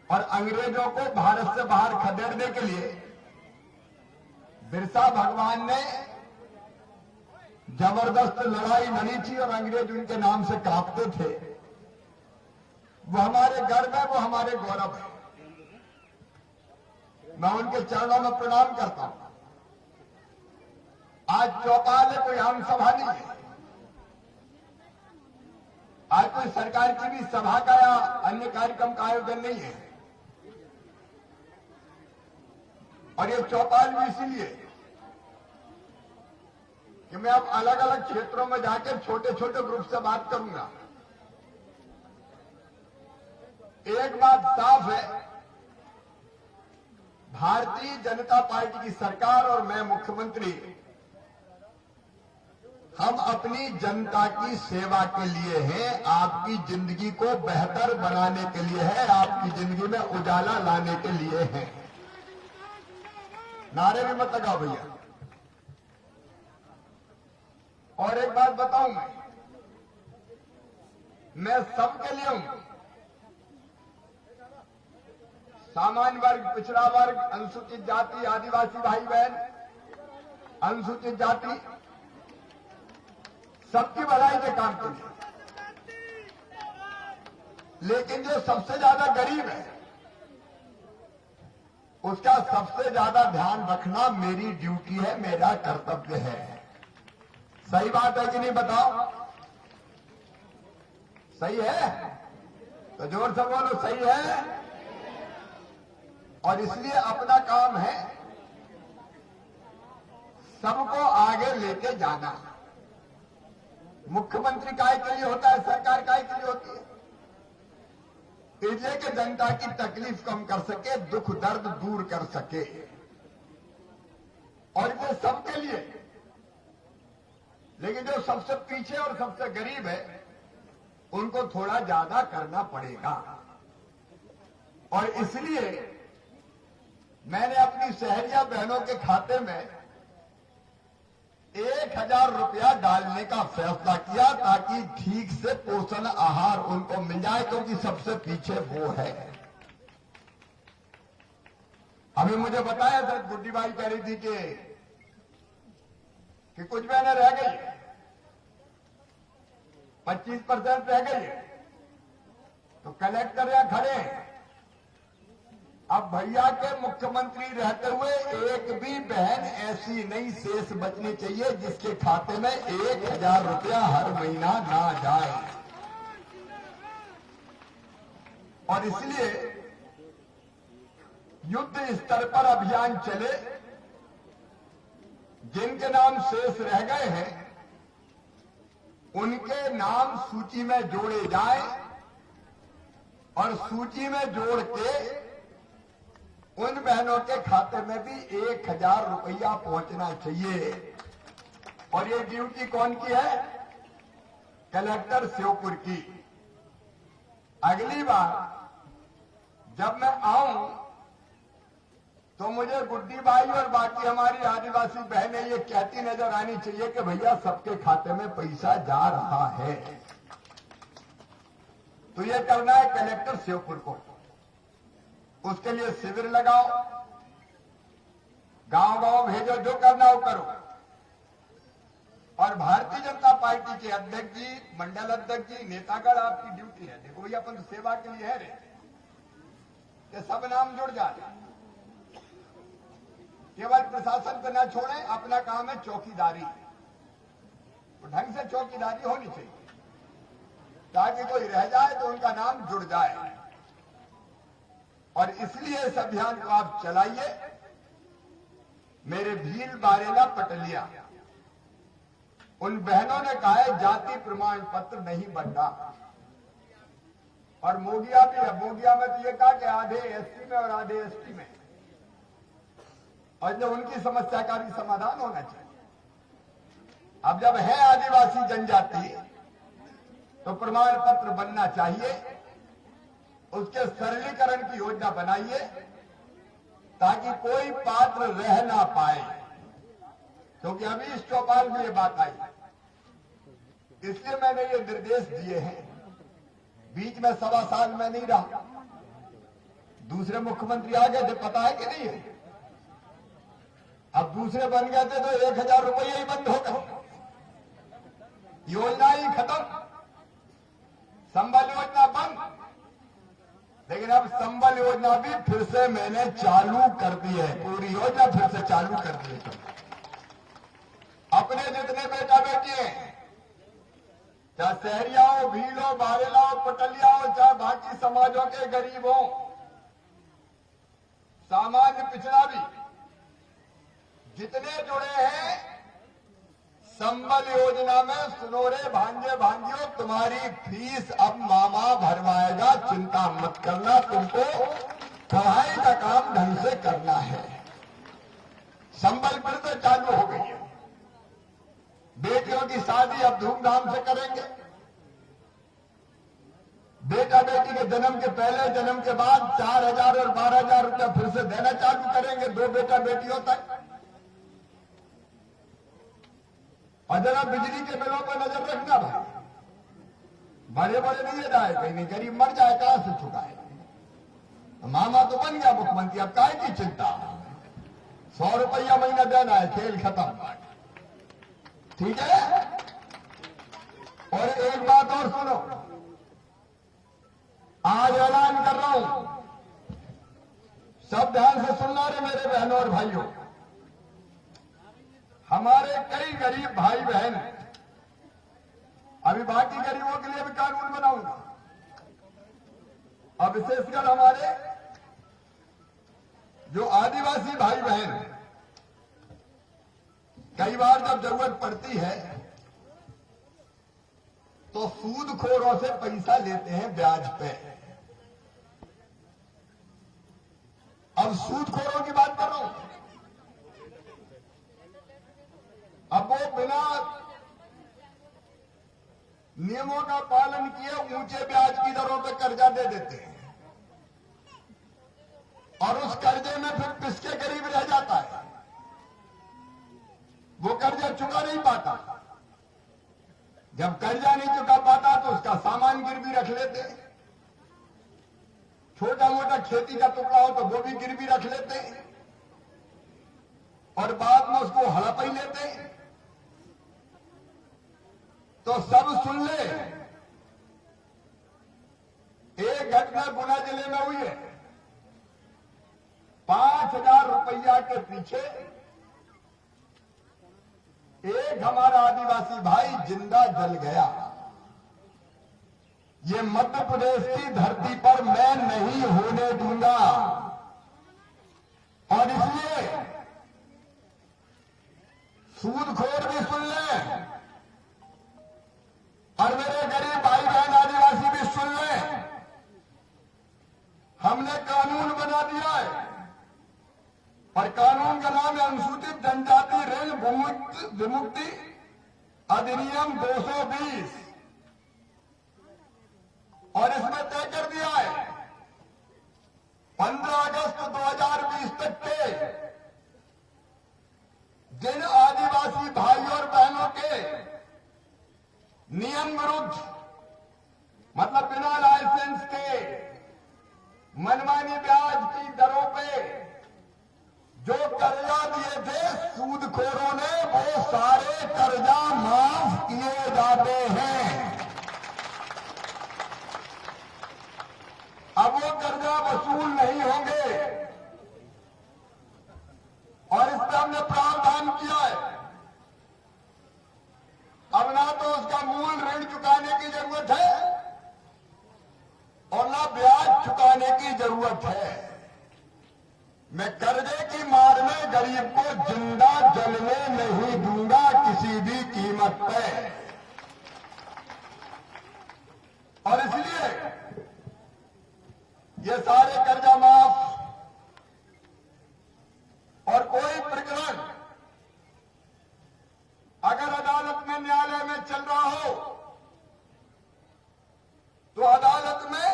और अंग्रेजों को भारत से बाहर खदेड़ने के लिए बिरसा भगवान ने जबरदस्त लड़ाई लड़ी थी और अंग्रेज उनके नाम से कांपते थे। वो हमारे गर्व है, वो हमारे गौरव है। मैं उनके चरणों में प्रणाम करता हूं। आज चौपाल है, कोई आम सभा नहीं है। आज कोई सरकार की भी सभा का या अन्य कार्यक्रम का आयोजन नहीं है। और ये चौपाल भी इसीलिए कि मैं अब अलग अलग क्षेत्रों में जाकर छोटे छोटे ग्रुप से बात करूंगा। एक बात साफ है, भारतीय जनता पार्टी की सरकार और मैं मुख्यमंत्री, हम अपनी जनता की सेवा के लिए हैं, आपकी जिंदगी को बेहतर बनाने के लिए है, आपकी जिंदगी में उजाला लाने के लिए है। नारे भी मत लगाओ भैया। और एक बात बताऊं, मैं सबके लिए हूं, सामान्य वर्ग, पिछड़ा वर्ग, अनुसूचित जाति, आदिवासी भाई बहन, अनुसूचित जाति, सबकी भलाई के काम के लिए। लेकिन जो सबसे ज्यादा गरीब है, उसका सबसे ज्यादा ध्यान रखना मेरी ड्यूटी है, मेरा कर्तव्य है। सही बात है कि नहीं, बताओ? सही है तो जोर से बोलो, सही है। और इसलिए अपना काम है सबको आगे लेके जाना। मुख्यमंत्री काय के लिए होता है, सरकार काय के लिए होती है? इसलिए कि जनता की तकलीफ कम कर सके, दुख दर्द दूर कर सके। और ये सबके लिए। लेकिन जो सबसे पीछे और सबसे गरीब है, उनको थोड़ा ज्यादा करना पड़ेगा। और इसलिए मैंने अपनी शहरिया बहनों के खाते में 1000 रुपया डालने का फैसला किया, ताकि ठीक से पोषण आहार उनको मिल जाए, क्योंकि सबसे पीछे वो है। अभी मुझे बताया था, गुड्डी बाई कह रही थी कि कुछ बहनें रह गई, 25% रह गई, तो कलेक्टर या खड़े हैं। अब भैया के मुख्यमंत्री रहते हुए एक भी बहन ऐसी नहीं शेष बचनी चाहिए जिसके खाते में 1000 रुपया हर महीना ना जाए। और इसलिए युद्ध स्तर पर अभियान चले, जिनके नाम शेष रह गए हैं उनके नाम सूची में जोड़े जाए, और सूची में जोड़ के उन बहनों के खाते में भी 1000 रुपया पहुंचना चाहिए। और ये ड्यूटी कौन की है? कलेक्टर श्योपुर की। अगली बार जब मैं आऊं तो मुझे गुड्डी बाई और बाकी हमारी आदिवासी बहनें ये कहती नजर आनी चाहिए कि भैया सबके खाते में पैसा जा रहा है। तो ये करना है कलेक्टर श्योपुर को। उसके लिए शिविर लगाओ, गांव गांव भेजो, जो करना हो करो। और भारतीय जनता पार्टी के अध्यक्ष जी, मंडल अध्यक्ष जी, नेतागण, आपकी ड्यूटी है, देखो ये अपन सेवा के लिए है रे, कि सब नाम जुड़ जाए, केवल प्रशासन पे न छोड़े, अपना काम है चौकीदारी, तो ढंग से चौकीदारी होनी चाहिए ताकि कोई रह जाए तो उनका नाम जुड़ जाए। और इसलिए इस अभियान को आप चलाइए। मेरे भील बारेला पटलिया, उन बहनों ने कहा है जाति प्रमाण पत्र नहीं बनना, और मोगिया भी है, मोगिया में तो ये कहा कि आधे एसटी में और आधे एसटी में, और जो उनकी समस्या का भी समाधान होना चाहिए। अब जब है आदिवासी जनजाति तो प्रमाण पत्र बनना चाहिए, उसके सरलीकरण की योजना बनाइए ताकि कोई पात्र रह ना पाए, क्योंकि अभी इस चौपाल में ये बात आई, इसलिए मैंने ये निर्देश दिए हैं। बीच में 1.25 साल में नहीं रहा, दूसरे मुख्यमंत्री आ गए थे, पता है कि नहीं है, अब दूसरे बन गए थे तो 1000 रुपये ही बंद हो गए, योजना ही खत्म, संबल योजना बंद। लेकिन अब संबल योजना भी फिर से मैंने चालू कर दी है, पूरी योजना फिर से चालू कर दी है। अपने जितने बेटा बेटी हैं, चाहे सहरिया हो, भील हो, बारेला हो, पटलिया हो, चाहे बाकी समाजों के गरीब हो, सामान्य पिछड़ा भी, जितने जुड़े हैं संबल योजना में, सुनो रे भांजे भांजियों, तुम्हारी फीस अब मामा भरवाएगा, चिंता मत करना, तुमको पढ़ाई का काम ढंग से करना है। संबल फिर से चालू हो गई है। बेटियों की शादी अब धूमधाम से करेंगे, बेटा बेटी के जन्म के पहले, जन्म के बाद 4000 और 12000 रुपया फिर से देना चालू करेंगे 2 बेटा बेटियों तक। और जरा बिजली के बिलों पर नजर रखना भाई, बड़े बड़े नहीं जाए, कहीं नहीं, गरीब मर जाए कहां से चुकाए। तो मामा तो बन गया मुख्यमंत्री, अब काहे की चिंता, 100 रुपया महीना देना है, खेल खत्म, ठीक है। और एक बात और सुनो, आज ऐलान कर रहा हूं, सब ध्यान से सुनना रे मेरे बहनों और भाइयों, हमारे कई गरीब भाई बहन, अभी बाकी गरीबों के लिए भी कानून बनाऊंगा, अब विशेषकर हमारे जो आदिवासी भाई बहन, कई बार जब जरूरत पड़ती है तो सूदखोरों से पैसा लेते हैं ब्याज पे। अब सूदखोरों की बात कर रहा हूं, अब वो बिना नियमों का पालन किए ऊंचे ब्याज की दरों पर कर्जा दे देते हैं, और उस कर्जे में फिर पिसके गरीब रह जाता है, वो कर्जा चुका नहीं पाता। जब कर्जा नहीं चुका पाता तो उसका सामान गिरवी रख लेते, छोटा मोटा खेती का टुकड़ा हो तो वो भी गिरवी रख लेते, और बाद में उसको हड़प ही लेते। तो सब सुन ले, एक घटना गुना जिले में हुई है, 5000 रुपया के पीछे एक हमारा आदिवासी भाई जिंदा जल गया। ये मध्य प्रदेश की धरती पर मैं नहीं होने दूंगा, और इसलिए सूदखोर भी सुन ले और मेरे गरीब भाई बहन आदिवासी भी सुन ले, हमने कानून बना दिया है, और कानून का नाम है अनुसूचित जनजाति ऋण विमुक्ति अधिनियम 220, और इसमें तय कर दिया है 15 अगस्त 2020 तक के जिन आदिवासी भाई और बहनों के नियम विरुद्ध, मतलब बिना लाइसेंस के मनमानी ब्याज की दरों पे जो कर्जा दिए थे सूदखोरों ने, वो सारे कर्जा माफ किए जाते हैं। अब वो कर्जा वसूल नहीं होंगे और इस पर हमने प्रावधान किया है। अब ना तो उसका मूल ऋण चुकाने की जरूरत है और ना ब्याज चुकाने की जरूरत है। मैं कर्जे की मार में गरीब को जिंदा जलने नहीं दूंगा किसी भी कीमत पे। और इसलिए ये सारे कर्जा माफ और कोई प्रकरण अगर अदालत में, न्यायालय में चल रहा हो तो अदालत में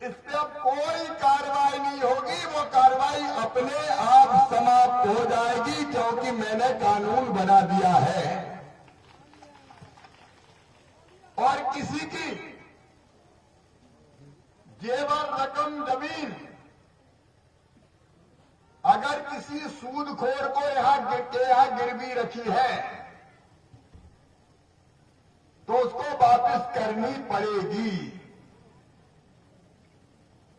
इस पे अब कोई कार्रवाई नहीं होगी। वो कार्रवाई अपने आप समाप्त हो जाएगी क्योंकि मैंने कानून बना दिया है। और किसी की जेवर, रकम, जमीन अगर किसी सूदखोर को यहां गिरवी रखी है तो उसको वापस करनी पड़ेगी।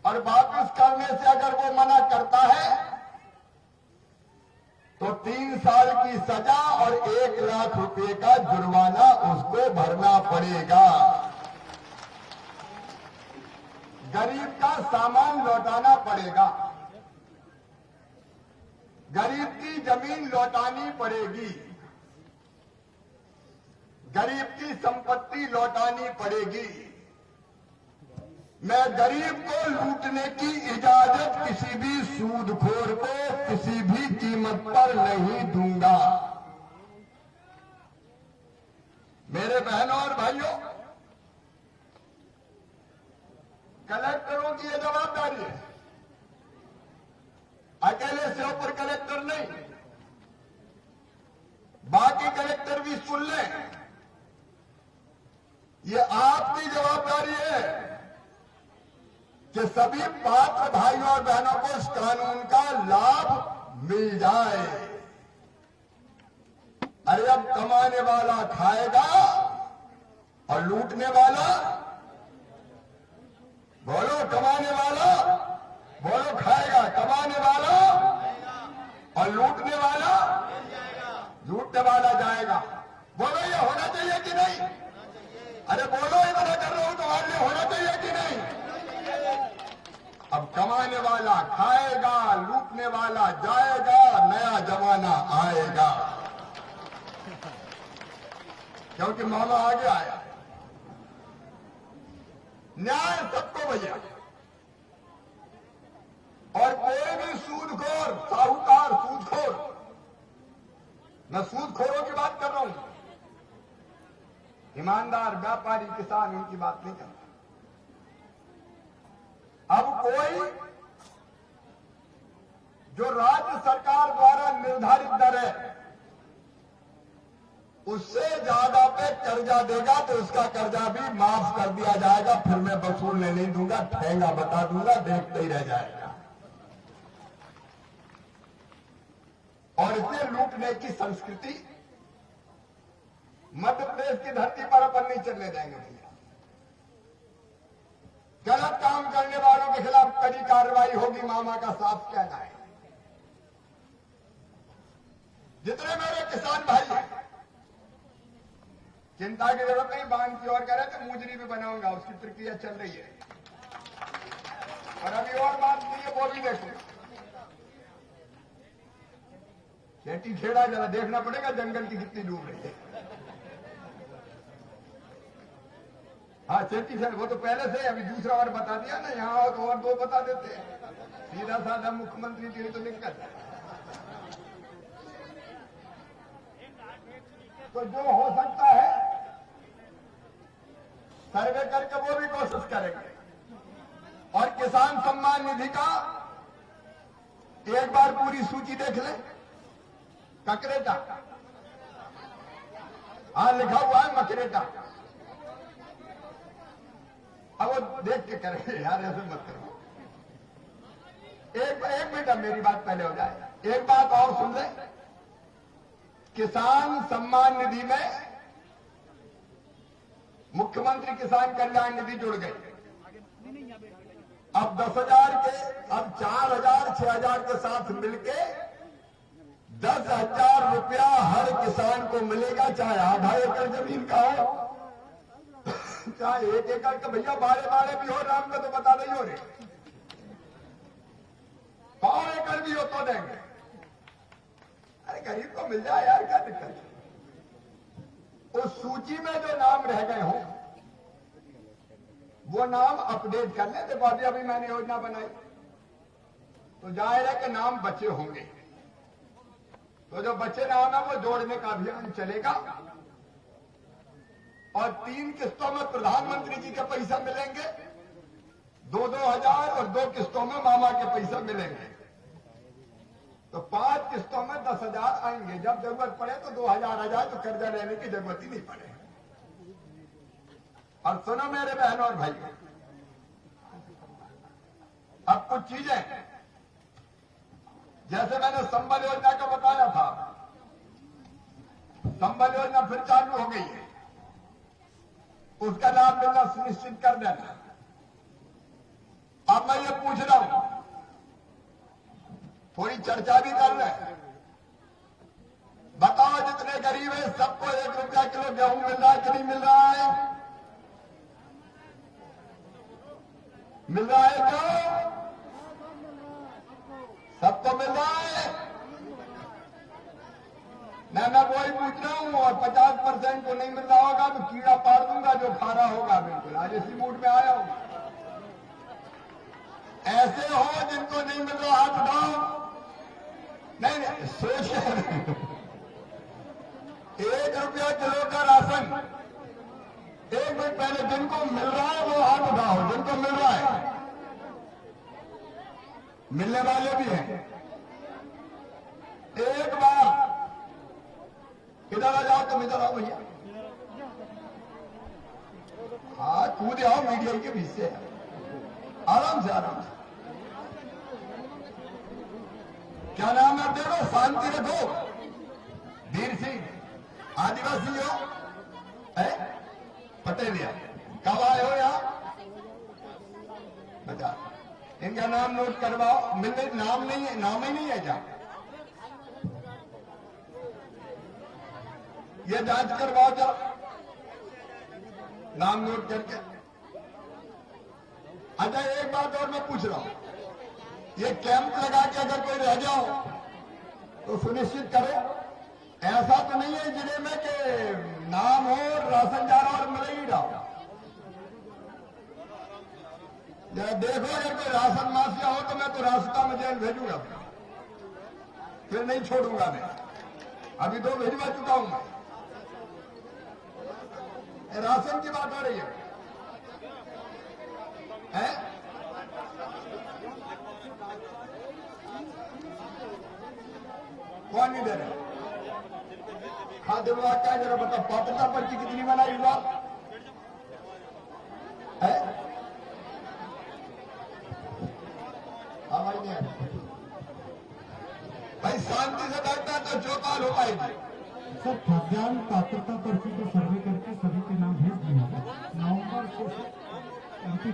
और वापस करने से अगर वो मना करता है तो 3 साल की सजा और 1 लाख रुपए का जुर्माना उसको भरना पड़ेगा। गरीब का सामान लौटाना पड़ेगा, गरीब की जमीन लौटानी पड़ेगी, गरीब की संपत्ति लौटानी पड़ेगी। मैं गरीब को लूटने की इजाजत किसी भी सूदखोर को किसी भी कीमत पर नहीं दूंगा। मेरे बहनों और भाइयों, कलेक्टरों की यह जवाबदारी है, अकेले से ऊपर कलेक्टर नहीं, बाकी कलेक्टर भी सुन लें। ये आपकी जवाबदारी है कि सभी पात्र भाइयों और बहनों को इस कानून का लाभ मिल जाए। अरे अब कमाने वाला खाएगा और लूटने वाला, बोलो कमाने वाला, बोलो खाएगा, कमाने वाला और लूटने वाला जाएगा। बोलो ये होना चाहिए कि नहीं? अरे बोलो, ये मना कर रहा हूं तुम्हारे लिए, होना चाहिए कि नहीं? अब कमाने वाला खाएगा, लूटने वाला जाएगा, नया जमाना आएगा। क्योंकि मौला आगे आया। न्याय सबको भैया, और कोई भी सूदखोर, साहूकार, सूदखोर, मैं सूदखोरों की बात कर रहा हूं, ईमानदार व्यापारी, किसान, इनकी बात नहीं करता। अब कोई जो राज्य सरकार द्वारा निर्धारित दर है उससे ज्यादा पे कर्जा देगा तो उसका कर्जा भी माफ कर दिया जाएगा। फिर मैं वसूलने नहीं दूंगा, ठेंगा बता दूंगा, देखते ही रह जाएगा। और इसे लूटने की संस्कृति मध्य प्रदेश की धरती पर अपन नहीं चलने देंगे भैया। गलत काम करने वालों के खिलाफ कड़ी कार्रवाई होगी, मामा का साफ कहना है। जितने मेरे किसान भाई हैं, चिंता की जरूरत नहीं, बांध की ओर करे तो मुजरी भी बनाऊंगा, उसकी प्रक्रिया चल रही है। और अभी और बात नहीं है, वो भी देखो। खेती खेड़ा जरा देखना पड़ेगा जंगल की कितनी डूब रही है। हाँ, खेती से वो तो पहले से, अभी दूसरा और बता दिया ना, यहाँ हो तो और 2 बता देते हैं। सीधा साधा मुख्यमंत्री की तो दिक्कत है। तो जो हो सकता है सर्वे करके वो भी कोशिश करेंगे। और किसान सम्मान निधि का एक बार पूरी सूची देख ले, ककरेटा, हाँ लिखा हुआ है मकरेटा। अब वो देख के करेंगे यार, ऐसे मत करो। एक मिनट, अब मेरी बात पहले हो जाए। एक बात और सुन ले, किसान सम्मान निधि में मुख्यमंत्री किसान कल्याण निधि जुड़ गई। अब 10,000 के, अब 4,000 6,000 के साथ मिलके 10,000 रुपया हर किसान को मिलेगा, चाहे आधा एकड़ जमीन का हो, चाहे 1 एकड़ का। भैया बारे भी हो, राम का तो बता नहीं हो रहे, 100 एकड़ भी हो तो देंगे। अरे गरीब को मिल जाए यार, क्या दिक्कत है। उस सूची में जो नाम रह गए हों वो नाम अपडेट कर ले। देखो अभी मैंने योजना बनाई तो जाहिर है कि नाम बचे होंगे, तो जो बचे नाम है वो जोड़ने का अभियान चलेगा। और 3 किस्तों में प्रधानमंत्री जी के पैसा मिलेंगे, 2-2 हजार, और 2 किस्तों में मामा के पैसा मिलेंगे। तो 5 किस्तों में 10,000 आएंगे। जब जरूरत पड़े तो 2,000 आ जाए, तो कर्जा लेने की जरूरत ही नहीं पड़े। और सुनो मेरे बहनों और भाई, अब कुछ चीजें जैसे मैंने संबल योजना का बताया था, संबल योजना फिर चालू हो गई है, उसका लाभ मिलना सुनिश्चित कर देना। अब मैं ये पूछ रहा हूं, थोड़ी चर्चा भी कर रहे, बताओ जितने गरीब है सबको 1 रुपया किलो गेहूं मिल रहा है कि नहीं मिल रहा है? मिल रहा है क्या? सबको मिल रहा है? मैं वही पूछ रहा हूं। और 50% को नहीं मिल रहा होगा तो कीड़ा पाड़ दूंगा जो खा रहा होगा। बिल्कुल आज इसी मूड में आया हूं। ऐसे हो जिनको नहीं मिल रहा हाथ उठाओ। नहीं सोच 1 रुपया किलो का राशन 1 मिनट पहले जिनको मिल रहा है वो हाथ उठाओ। जिनको मिल रहा है, मिलने वाले भी हैं। एक बार इधर आ जाओ, तुम इधर आओ भैया। हाँ कूदे आओ, मीडिया के बीच से आराम से आराम से। क्या नाम है? देखो शांति रखो। वीर सिंह आदिवासी हो, पटेलिया, कब आए हो यहाँ? बता, इनका नाम नोट करवाओ। मिलने नाम नहीं है, नाम ही नहीं है क्या? ये जांच करवाओ जरा, नाम नोट करके। अच्छा एक बात और मैं पूछ रहा हूं, ये कैंप लगा के अगर कोई रह जाओ तो सुनिश्चित करो। ऐसा तो नहीं है जिले में कि नाम हो, राशन जा रहा और मिल ही रहा। देखो अगर कोई राशन माफिया हो तो मैं तो रास्ता में जेल भेजूंगा, फिर नहीं छोड़ूंगा मैं। अभी 2 भिजवा चुका हूं मैं। राशन की बात हो रही है? कौन नहीं दे रहे? खाद्य विभाग का जरा बता, पात्रता पर्ची कितनी बनाई हुआ है? हाँ भाई नहीं भाई, शांति से बैठता तो चौपाल हो पाएगी। सर खाद्यान्न पात्रता पर्ची को सर्वे करके सभी के नाम भेज दिए हैं। नवंबर से एंट्री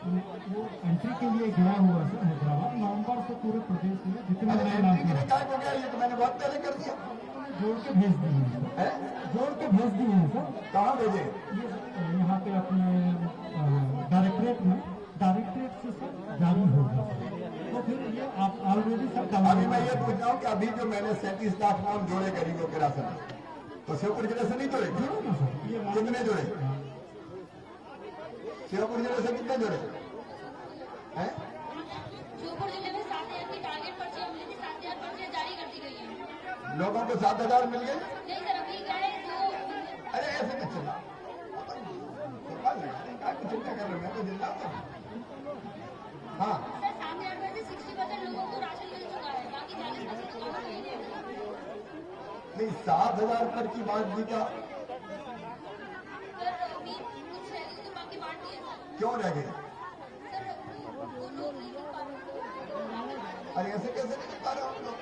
वो एंट्री के लिए गया हुआ सर हैदराबाद। नवंबर से पूरे प्रदेश में जितने नए नाम हो गया, ये तो मैंने बहुत पहले कर दिया। जोड़ के भेज दिए हैं, जोड़ के भेज दिए हैं सर। कहाँ भेजे? ये यहाँ पे अपने डायरेक्टरेट से सर जारी होगा। तो फिर ये आप ऑलरेडी सर अभी मैं ये पूछ रहा हूँ कि अभी जो मैंने 37 लाख नाम जोड़े गरीबों के राशन, तो शिवपुर जिले से नहीं जोड़े? कितने जोड़े? शिवपुर जिले से कितने जोड़े हैं? शिवपुर जिले में 7,000 की टारगेट पर्चियां मिली थी, 7,000 पर्चियां जारी कर दी गई है। लोगों को 7,000 मिल गए? नहीं सर, अभी गए तो। अरे ऐसे नहीं चला, चिंता कर रहे मैं तो जिला। हाँ सर 7,000 में से 60% लोगों को राशन मिल चुका है, बाकी 40% लोगों को नहीं मिला। नहीं 7,000 पर की बात भी क्या? सर अभी कुछ रह गई तो बाकी बांट दिए सर। क्यों रह गए? सर अरे ऐसे कैसे नहीं कर पा रहे हम लोग?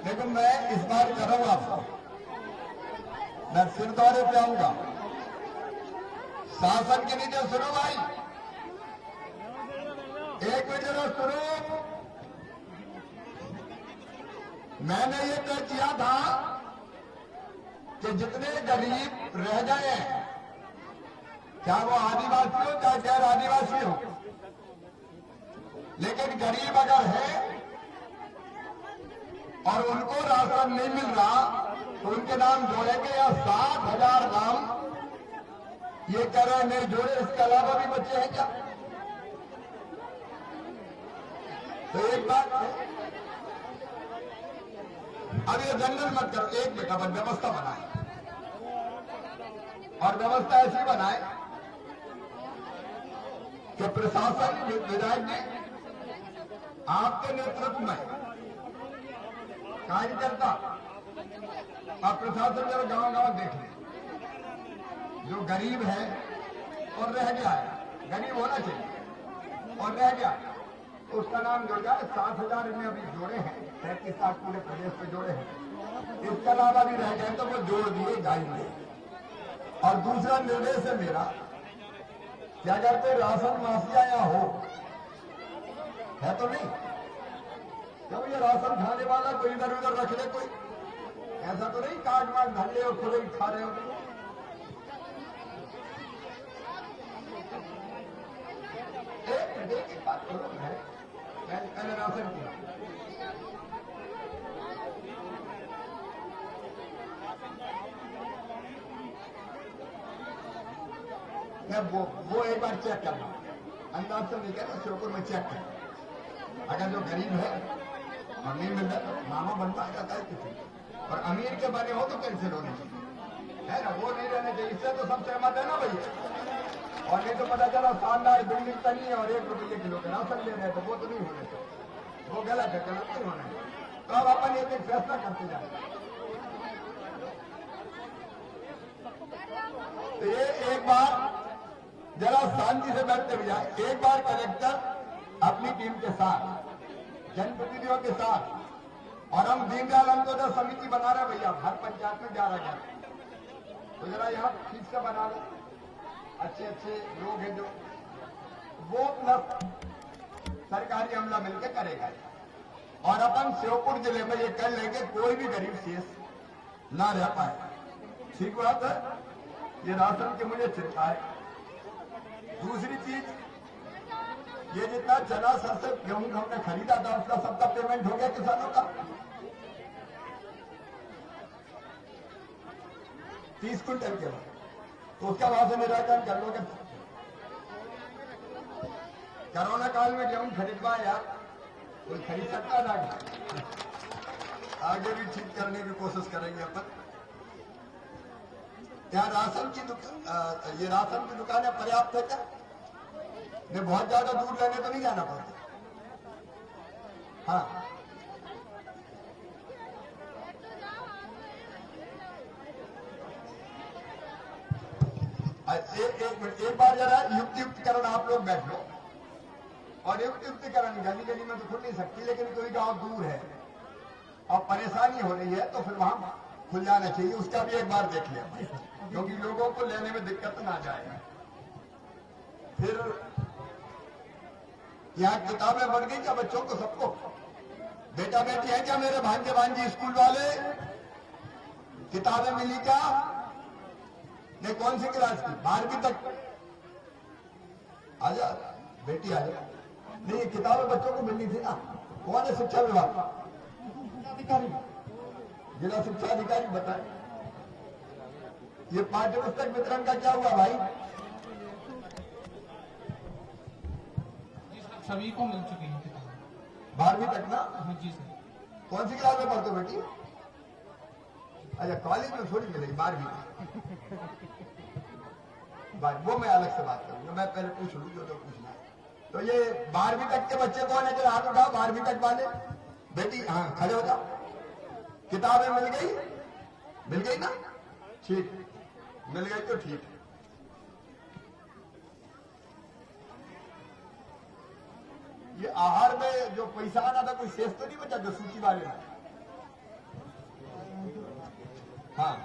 देखो मैं इस बार कर रहा हूं आपको, मैं फिर दौरे पे आऊंगा। शासन के नीचे सुनो भाई, एक मिनट जरा सुनो। मैंने ये तय किया था कि जितने गरीब रह गए हैं, क्या वो आदिवासी हो चाहे गैर आदिवासी हो, लेकिन गरीब अगर है और उनको राशन नहीं मिल रहा तो उनके नाम जोड़ेंगे या 7,000 नाम ये कह रहे हैं नहीं जोड़े, इसके अलावा भी बच्चे हैं क्या? तो एक बात अब ये जनरल मत करो, एक बेटा बस व्यवस्था बनाए और व्यवस्था ऐसी बनाए कि प्रशासन विधायक ने आपके नेतृत्व में कार्यकर्ता और प्रशासन जरा गांव-गांव देख ले, जो गरीब है और रह गया है, गरीब होना चाहिए और रह गया उसका नाम जुड़ जाए। 7,000 इन्हें अभी जोड़े हैं, 33 लाख पूरे प्रदेश पे जोड़े हैं, इसके अलावा भी रह गए तो वो जोड़ दिए जाएंगे। और दूसरा निर्देश है मेरा कि अगर कोई राशन माफिया या हो, है तो नहीं, क्यों ये राशन खाने वाला कोई इधर उधर रख ले, कोई ऐसा तो नहीं काट मार धर ले और खुद ही खा रहे हो। एक बात करो, मैंने राशन किया, मैं वो एक बार चेक करना, अंदाज से नहीं कहना, श्योपुर में चेक कर, अगर जो गरीब है और नहीं मिल रहा नामा बनता जाता है किसी, और अमीर के बने हो तो कैंसिल होने चाहिए, है ना, वो नहीं रहने चाहिए। इससे तो सब सहमत है ना भैया? और नहीं तो पता चला शानदार बिल्डिंग बनी है और 1 रुपये किलो के राशन ले रहे हैं, तो वो तो नहीं होने चाहिए, वो गलत है, गलत नहीं होना है। तो अब अपन एक फैसला करते जाए, तो ये एक बार जरा शांति से बैठते हुए जाए, एक बार कलेक्टर अपनी टीम के साथ, जनप्रतिनिधियों के साथ, और हम दीनदयाल अंत्योदय समिति बना रहे भैया, हर पंचायत में 11 तो जरा यहाँ ठीक से बना लो, अच्छे अच्छे लोग हैं जो, वो प्लस सरकारी अमला मिलकर करेगा, और अपन श्योपुर जिले में ये कर लेंगे कोई भी गरीब शेष ना रह पाए। ठीक बात है, ये राशन की मुझे चिंता है। दूसरी चीज, ये जितना चना सरसों गेहूं हमने खरीदा था उसका सबका पेमेंट हो गया किसानों का? 30 क्विंटल के बाद, तो उसका वहां से निराकरण कर लोगे। कोरोना काल में गेहूं खरीदवा यार, कोई खरीद सकता ना, आगे भी ठीक करने की कोशिश करेंगे अपन। क्या राशन की दुकान, ये राशन की दुकानें पर्याप्त है क्या? ये बहुत ज्यादा दूर लेने तो नहीं जाना पड़ता? हाँ, एक मिनट, एक बार जरा युक्तिकरण आप लोग बैठ लो, और युक्तिकरण गली गली में तो खुल नहीं सकती, लेकिन कोई गांव दूर है और परेशानी हो रही है तो फिर वहां खुल जाना चाहिए, उसका भी एक बार देख लिया, क्योंकि लोगों को लेने में दिक्कत ना जाए। फिर यहाँ किताबें बढ़ गई क्या बच्चों को, सबको? बेटा बेटी है क्या मेरे भांजे भांजी स्कूल वाले? किताबें मिली क्या? नहीं, कौन सी क्लास की? 12वीं तक? आजा बेटी आजा। नहीं, ये किताबें बच्चों को मिलनी थी ना। कौन है शिक्षा विभाग? अधिकारी, जिला शिक्षा अधिकारी बताए। ये पाठ्य पुस्तक वितरण का क्या हुआ भाई? सभी को मिल चुकी है किताब। 12वीं तक ना? हाँ जी सर। कौन सी क्लास में पढ़ते हो बेटी? अच्छा, कॉलेज में थोड़ी मिलेगी 12वीं में। वो मैं अलग से बात करूंगा, मैं पहले पूछ लूँ जो पूछना है। तो ये 12वीं तक के बच्चे कौन है? जो हाथ उठाओ, 12वीं तक वाले बेटी। हाँ, खड़े हो जाओ। किताबें मिल गई? मिल गई ना? ठीक, मिल गई तो ठीक है। ये आहार में जो पैसा आना था कोई शेष तो नहीं बचा जो सूची वाले में? हाँ,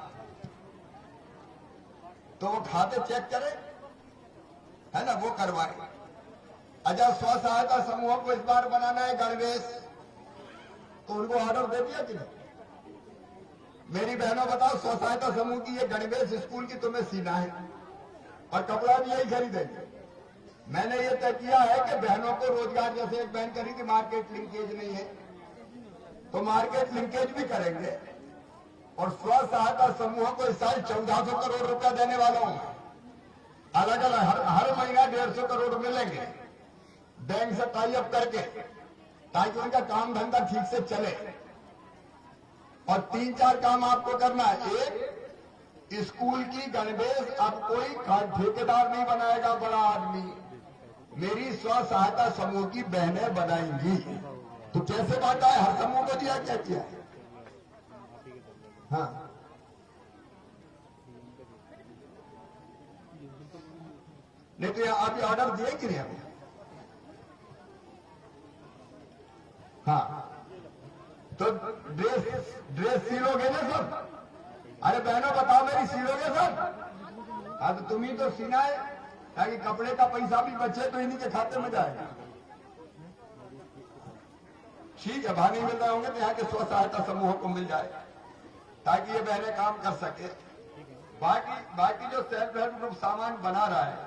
तो वो खाते चेक करे, है ना, वो करवाए। अच्छा, स्व सहायता समूह को इस बार बनाना है गणवेश, तो उनको ऑर्डर दे दिया कि नहीं? मेरी बहनों बताओ, स्व सहायता समूह की ये गणवेश स्कूल की तुम्हें सीना है और कपड़ा भी यही खरीदेंगे। मैंने ये तय किया है कि बहनों को रोजगार, जैसे एक बहन करी थी मार्केट लिंकेज नहीं है, तो मार्केट लिंकेज भी करेंगे। और स्व सहायता समूह को इस साल 1400 करोड़ रुपया देने वाला हूं। अलग अलग हर महीना 150 करोड़ मिलेंगे बैंक से टाई अप करके, ताकि उनका काम धंधा ठीक से चले। और 3-4 काम आपको करना है। एक, स्कूल की गणवेश अब कोई ठेकेदार नहीं बनाएगा, बड़ा आदमी मेरी स्व सहायता समूह की बहनें बनाएंगी। तो कैसे बांटा है? हर समूह को दिया, क्या किया? हाँ, नहीं तो आप ये ऑर्डर दिए कि नहीं अभी? हाँ, तो ड्रेस सिलोगे ना सब? अरे बहनों बताओ, मेरी सिलोगे सब? हाँ, तो तुम ही तो सीना है, ताकि कपड़े का पैसा भी बचे तो इन्हीं के खाते में जाएगा। ठीक है, भाग नहीं मिल रहे होंगे तो यहाँ के स्व सहायता समूहों को मिल जाए, ताकि ये बहनें काम कर सके। बाकी जो सेल्फ हेल्प ग्रुप सामान बना रहा है,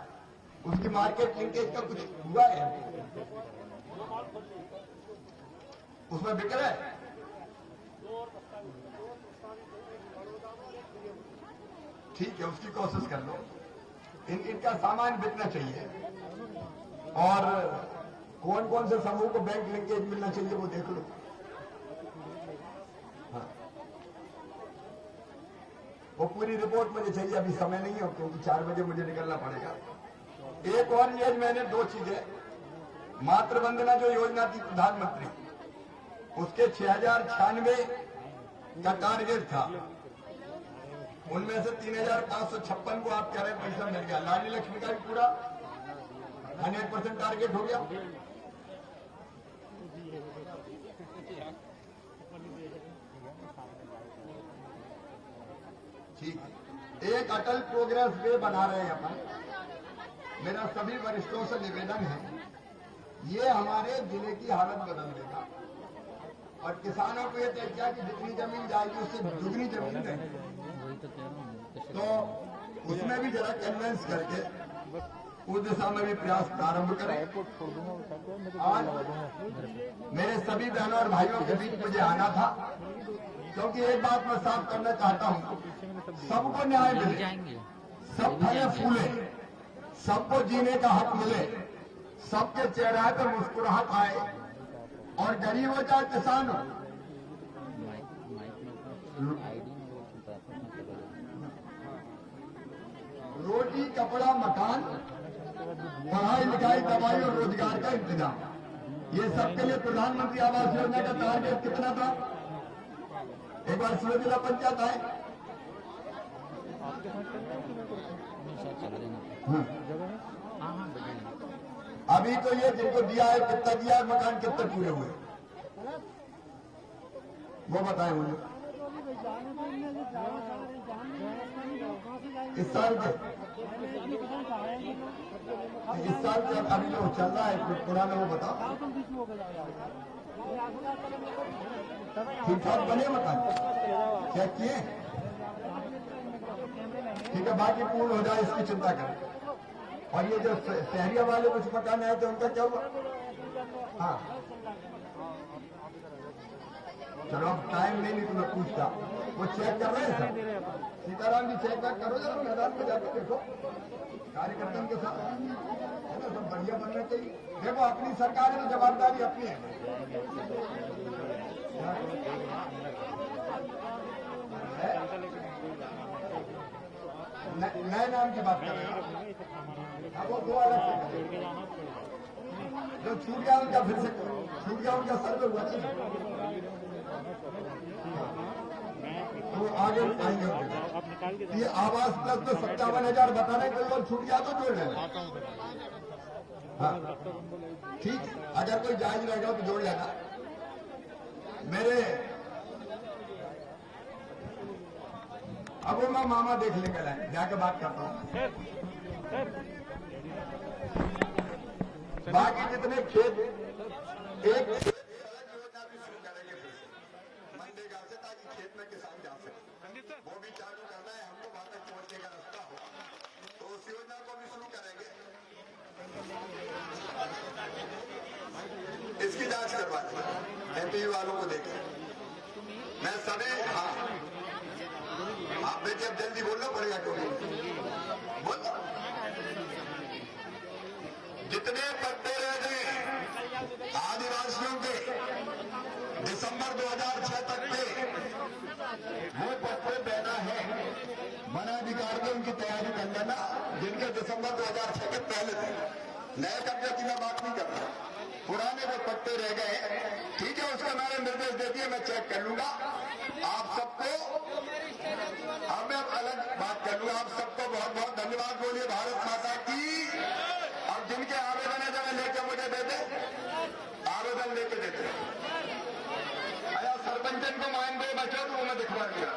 उसकी मार्केट लिंकेज का कुछ हुआ है? उसमें बिक रहा है? ठीक है, उसकी कोशिश कर लो। इनका सामान बिकना चाहिए। और कौन कौन से समूह को बैंक लिंकेज मिलना चाहिए वो देख लो। हाँ, वो पूरी रिपोर्ट मुझे चाहिए, अभी समय नहीं है क्योंकि 4 बजे मुझे निकलना पड़ेगा। एक और ये मैंने 2 चीजें, मातृ वंदना जो योजना थी प्रधानमंत्री, उसके 6096 का टारगेट था, उनमें से 3556 को आप कह रहे पैसा मिल गया। लाडली लक्ष्मी का भी पूरा 100% टारगेट हो गया। ठीक, एक अटल प्रोग्रेस वे बना रहे हैं अपन। मेरा सभी वरिष्ठों से निवेदन है, ये हमारे जिले की हालत बदल देगा। और किसानों को ये तय किया कि जितनी जमीन जाएगी उससे दुगनी जमीन देंगे। तो उसमें भी जरा कन्वेंस करके उस दिशा में भी प्रयास प्रारंभ करें। आज मेरे सभी बहनों और भाइयों के बीच मुझे आना था, क्योंकि एक बात मैं साफ करना चाहता हूं, सबको न्याय मिले, सब फले फूले, सबको जीने का हक मिले, सबके चेहरे पर मुस्कुराहट आए, और गरीब हो चाहे किसान हो, रोटी कपड़ा मकान, पढ़ाई लिखाई दवाई और रोजगार का इंतजाम, ये सबके लिए प्रधानमंत्री आवास योजना का टारगेट कितना था? एक बार सूर्य जिला पंचायत आए। अभी तो ये जिनको दिया है कितना दिया है, मकान कितने पूरे हुए वो बताएं मुझे। इस साल के अभी जो चल रहा है पुराना वो बताओ। ठीक ठाक बने मकान, चेक किए? ठीक है, बाकी पूर्ण हो जाए इसकी चिंता करें। और ये जो शहरिया वाले कुछ मकान आए थे उनका क्या हुआ? हाँ, चलो अब टाइम नहीं तो मैं पूछता। वो चेक कर रहे हैं sir? Sitaram ji check back करो जरा, मैदान में जाकर देखो कार्यकर्ताओं के साथ, है ना, सब बढ़िया बनना चाहिए। देखो अपनी सरकार है तो जवाबदारी अपनी है। नए नाम की बात कर रहे हैं, अब वो 2 अलग से जो छूट गया उनका, फिर से छूट गया उनका, सर पे हुआ वो आगे आएंगे आप निकाल के ये आवास प्लस तो 57,000 बता रहे, कोई और छूट गया तो जोड़ लेना। हाँ ठीक, अगर कोई जायज रहेगा तो जोड़ लेना। मेरे अब वो मैं मामा देख लेंगे, जाके बात करता हूँ। बाकी जितने खेत एक योजना भी शुरू करेंगे फिर से मनरेगा से, ताकि खेत में किसान जा सके, वो भी चालू करना है हमको, वहां तक पहुंचने का रास्ता हो, तो उस योजना को भी शुरू करेंगे। इसकी जांच करवा देंगे, एमपी वालों को देखें। मैं सभी हाँ आप बेटे अब जल्दी बोलना पड़ेगा, क्योंकि बोलो जितने पट्टे रह गए आदिवासियों के दिसंबर 2006 तक के, वो पट्टे देना है वनाधिकार में, उनकी तैयारी कर लेना, जिनके दिसंबर 2006 के पहले थे। नए कब्जे की मैं बात नहीं कर रहा, पुराने जो पट्टे रह गए ठीक है, उसका मैंने निर्देश दे दिया, मैं चेक कर लूंगा आप सबको। अब मैं अलग बात कर लूंगा, आप सबको बहुत बहुत धन्यवाद। बोलिए भारत माता की। अब जिनके आवेदन है जरा लेके मुझे दे दे, आवेदन लेके देते। अया सरपंच को मान दे बच्चों, तो मैं दिखवा दिया।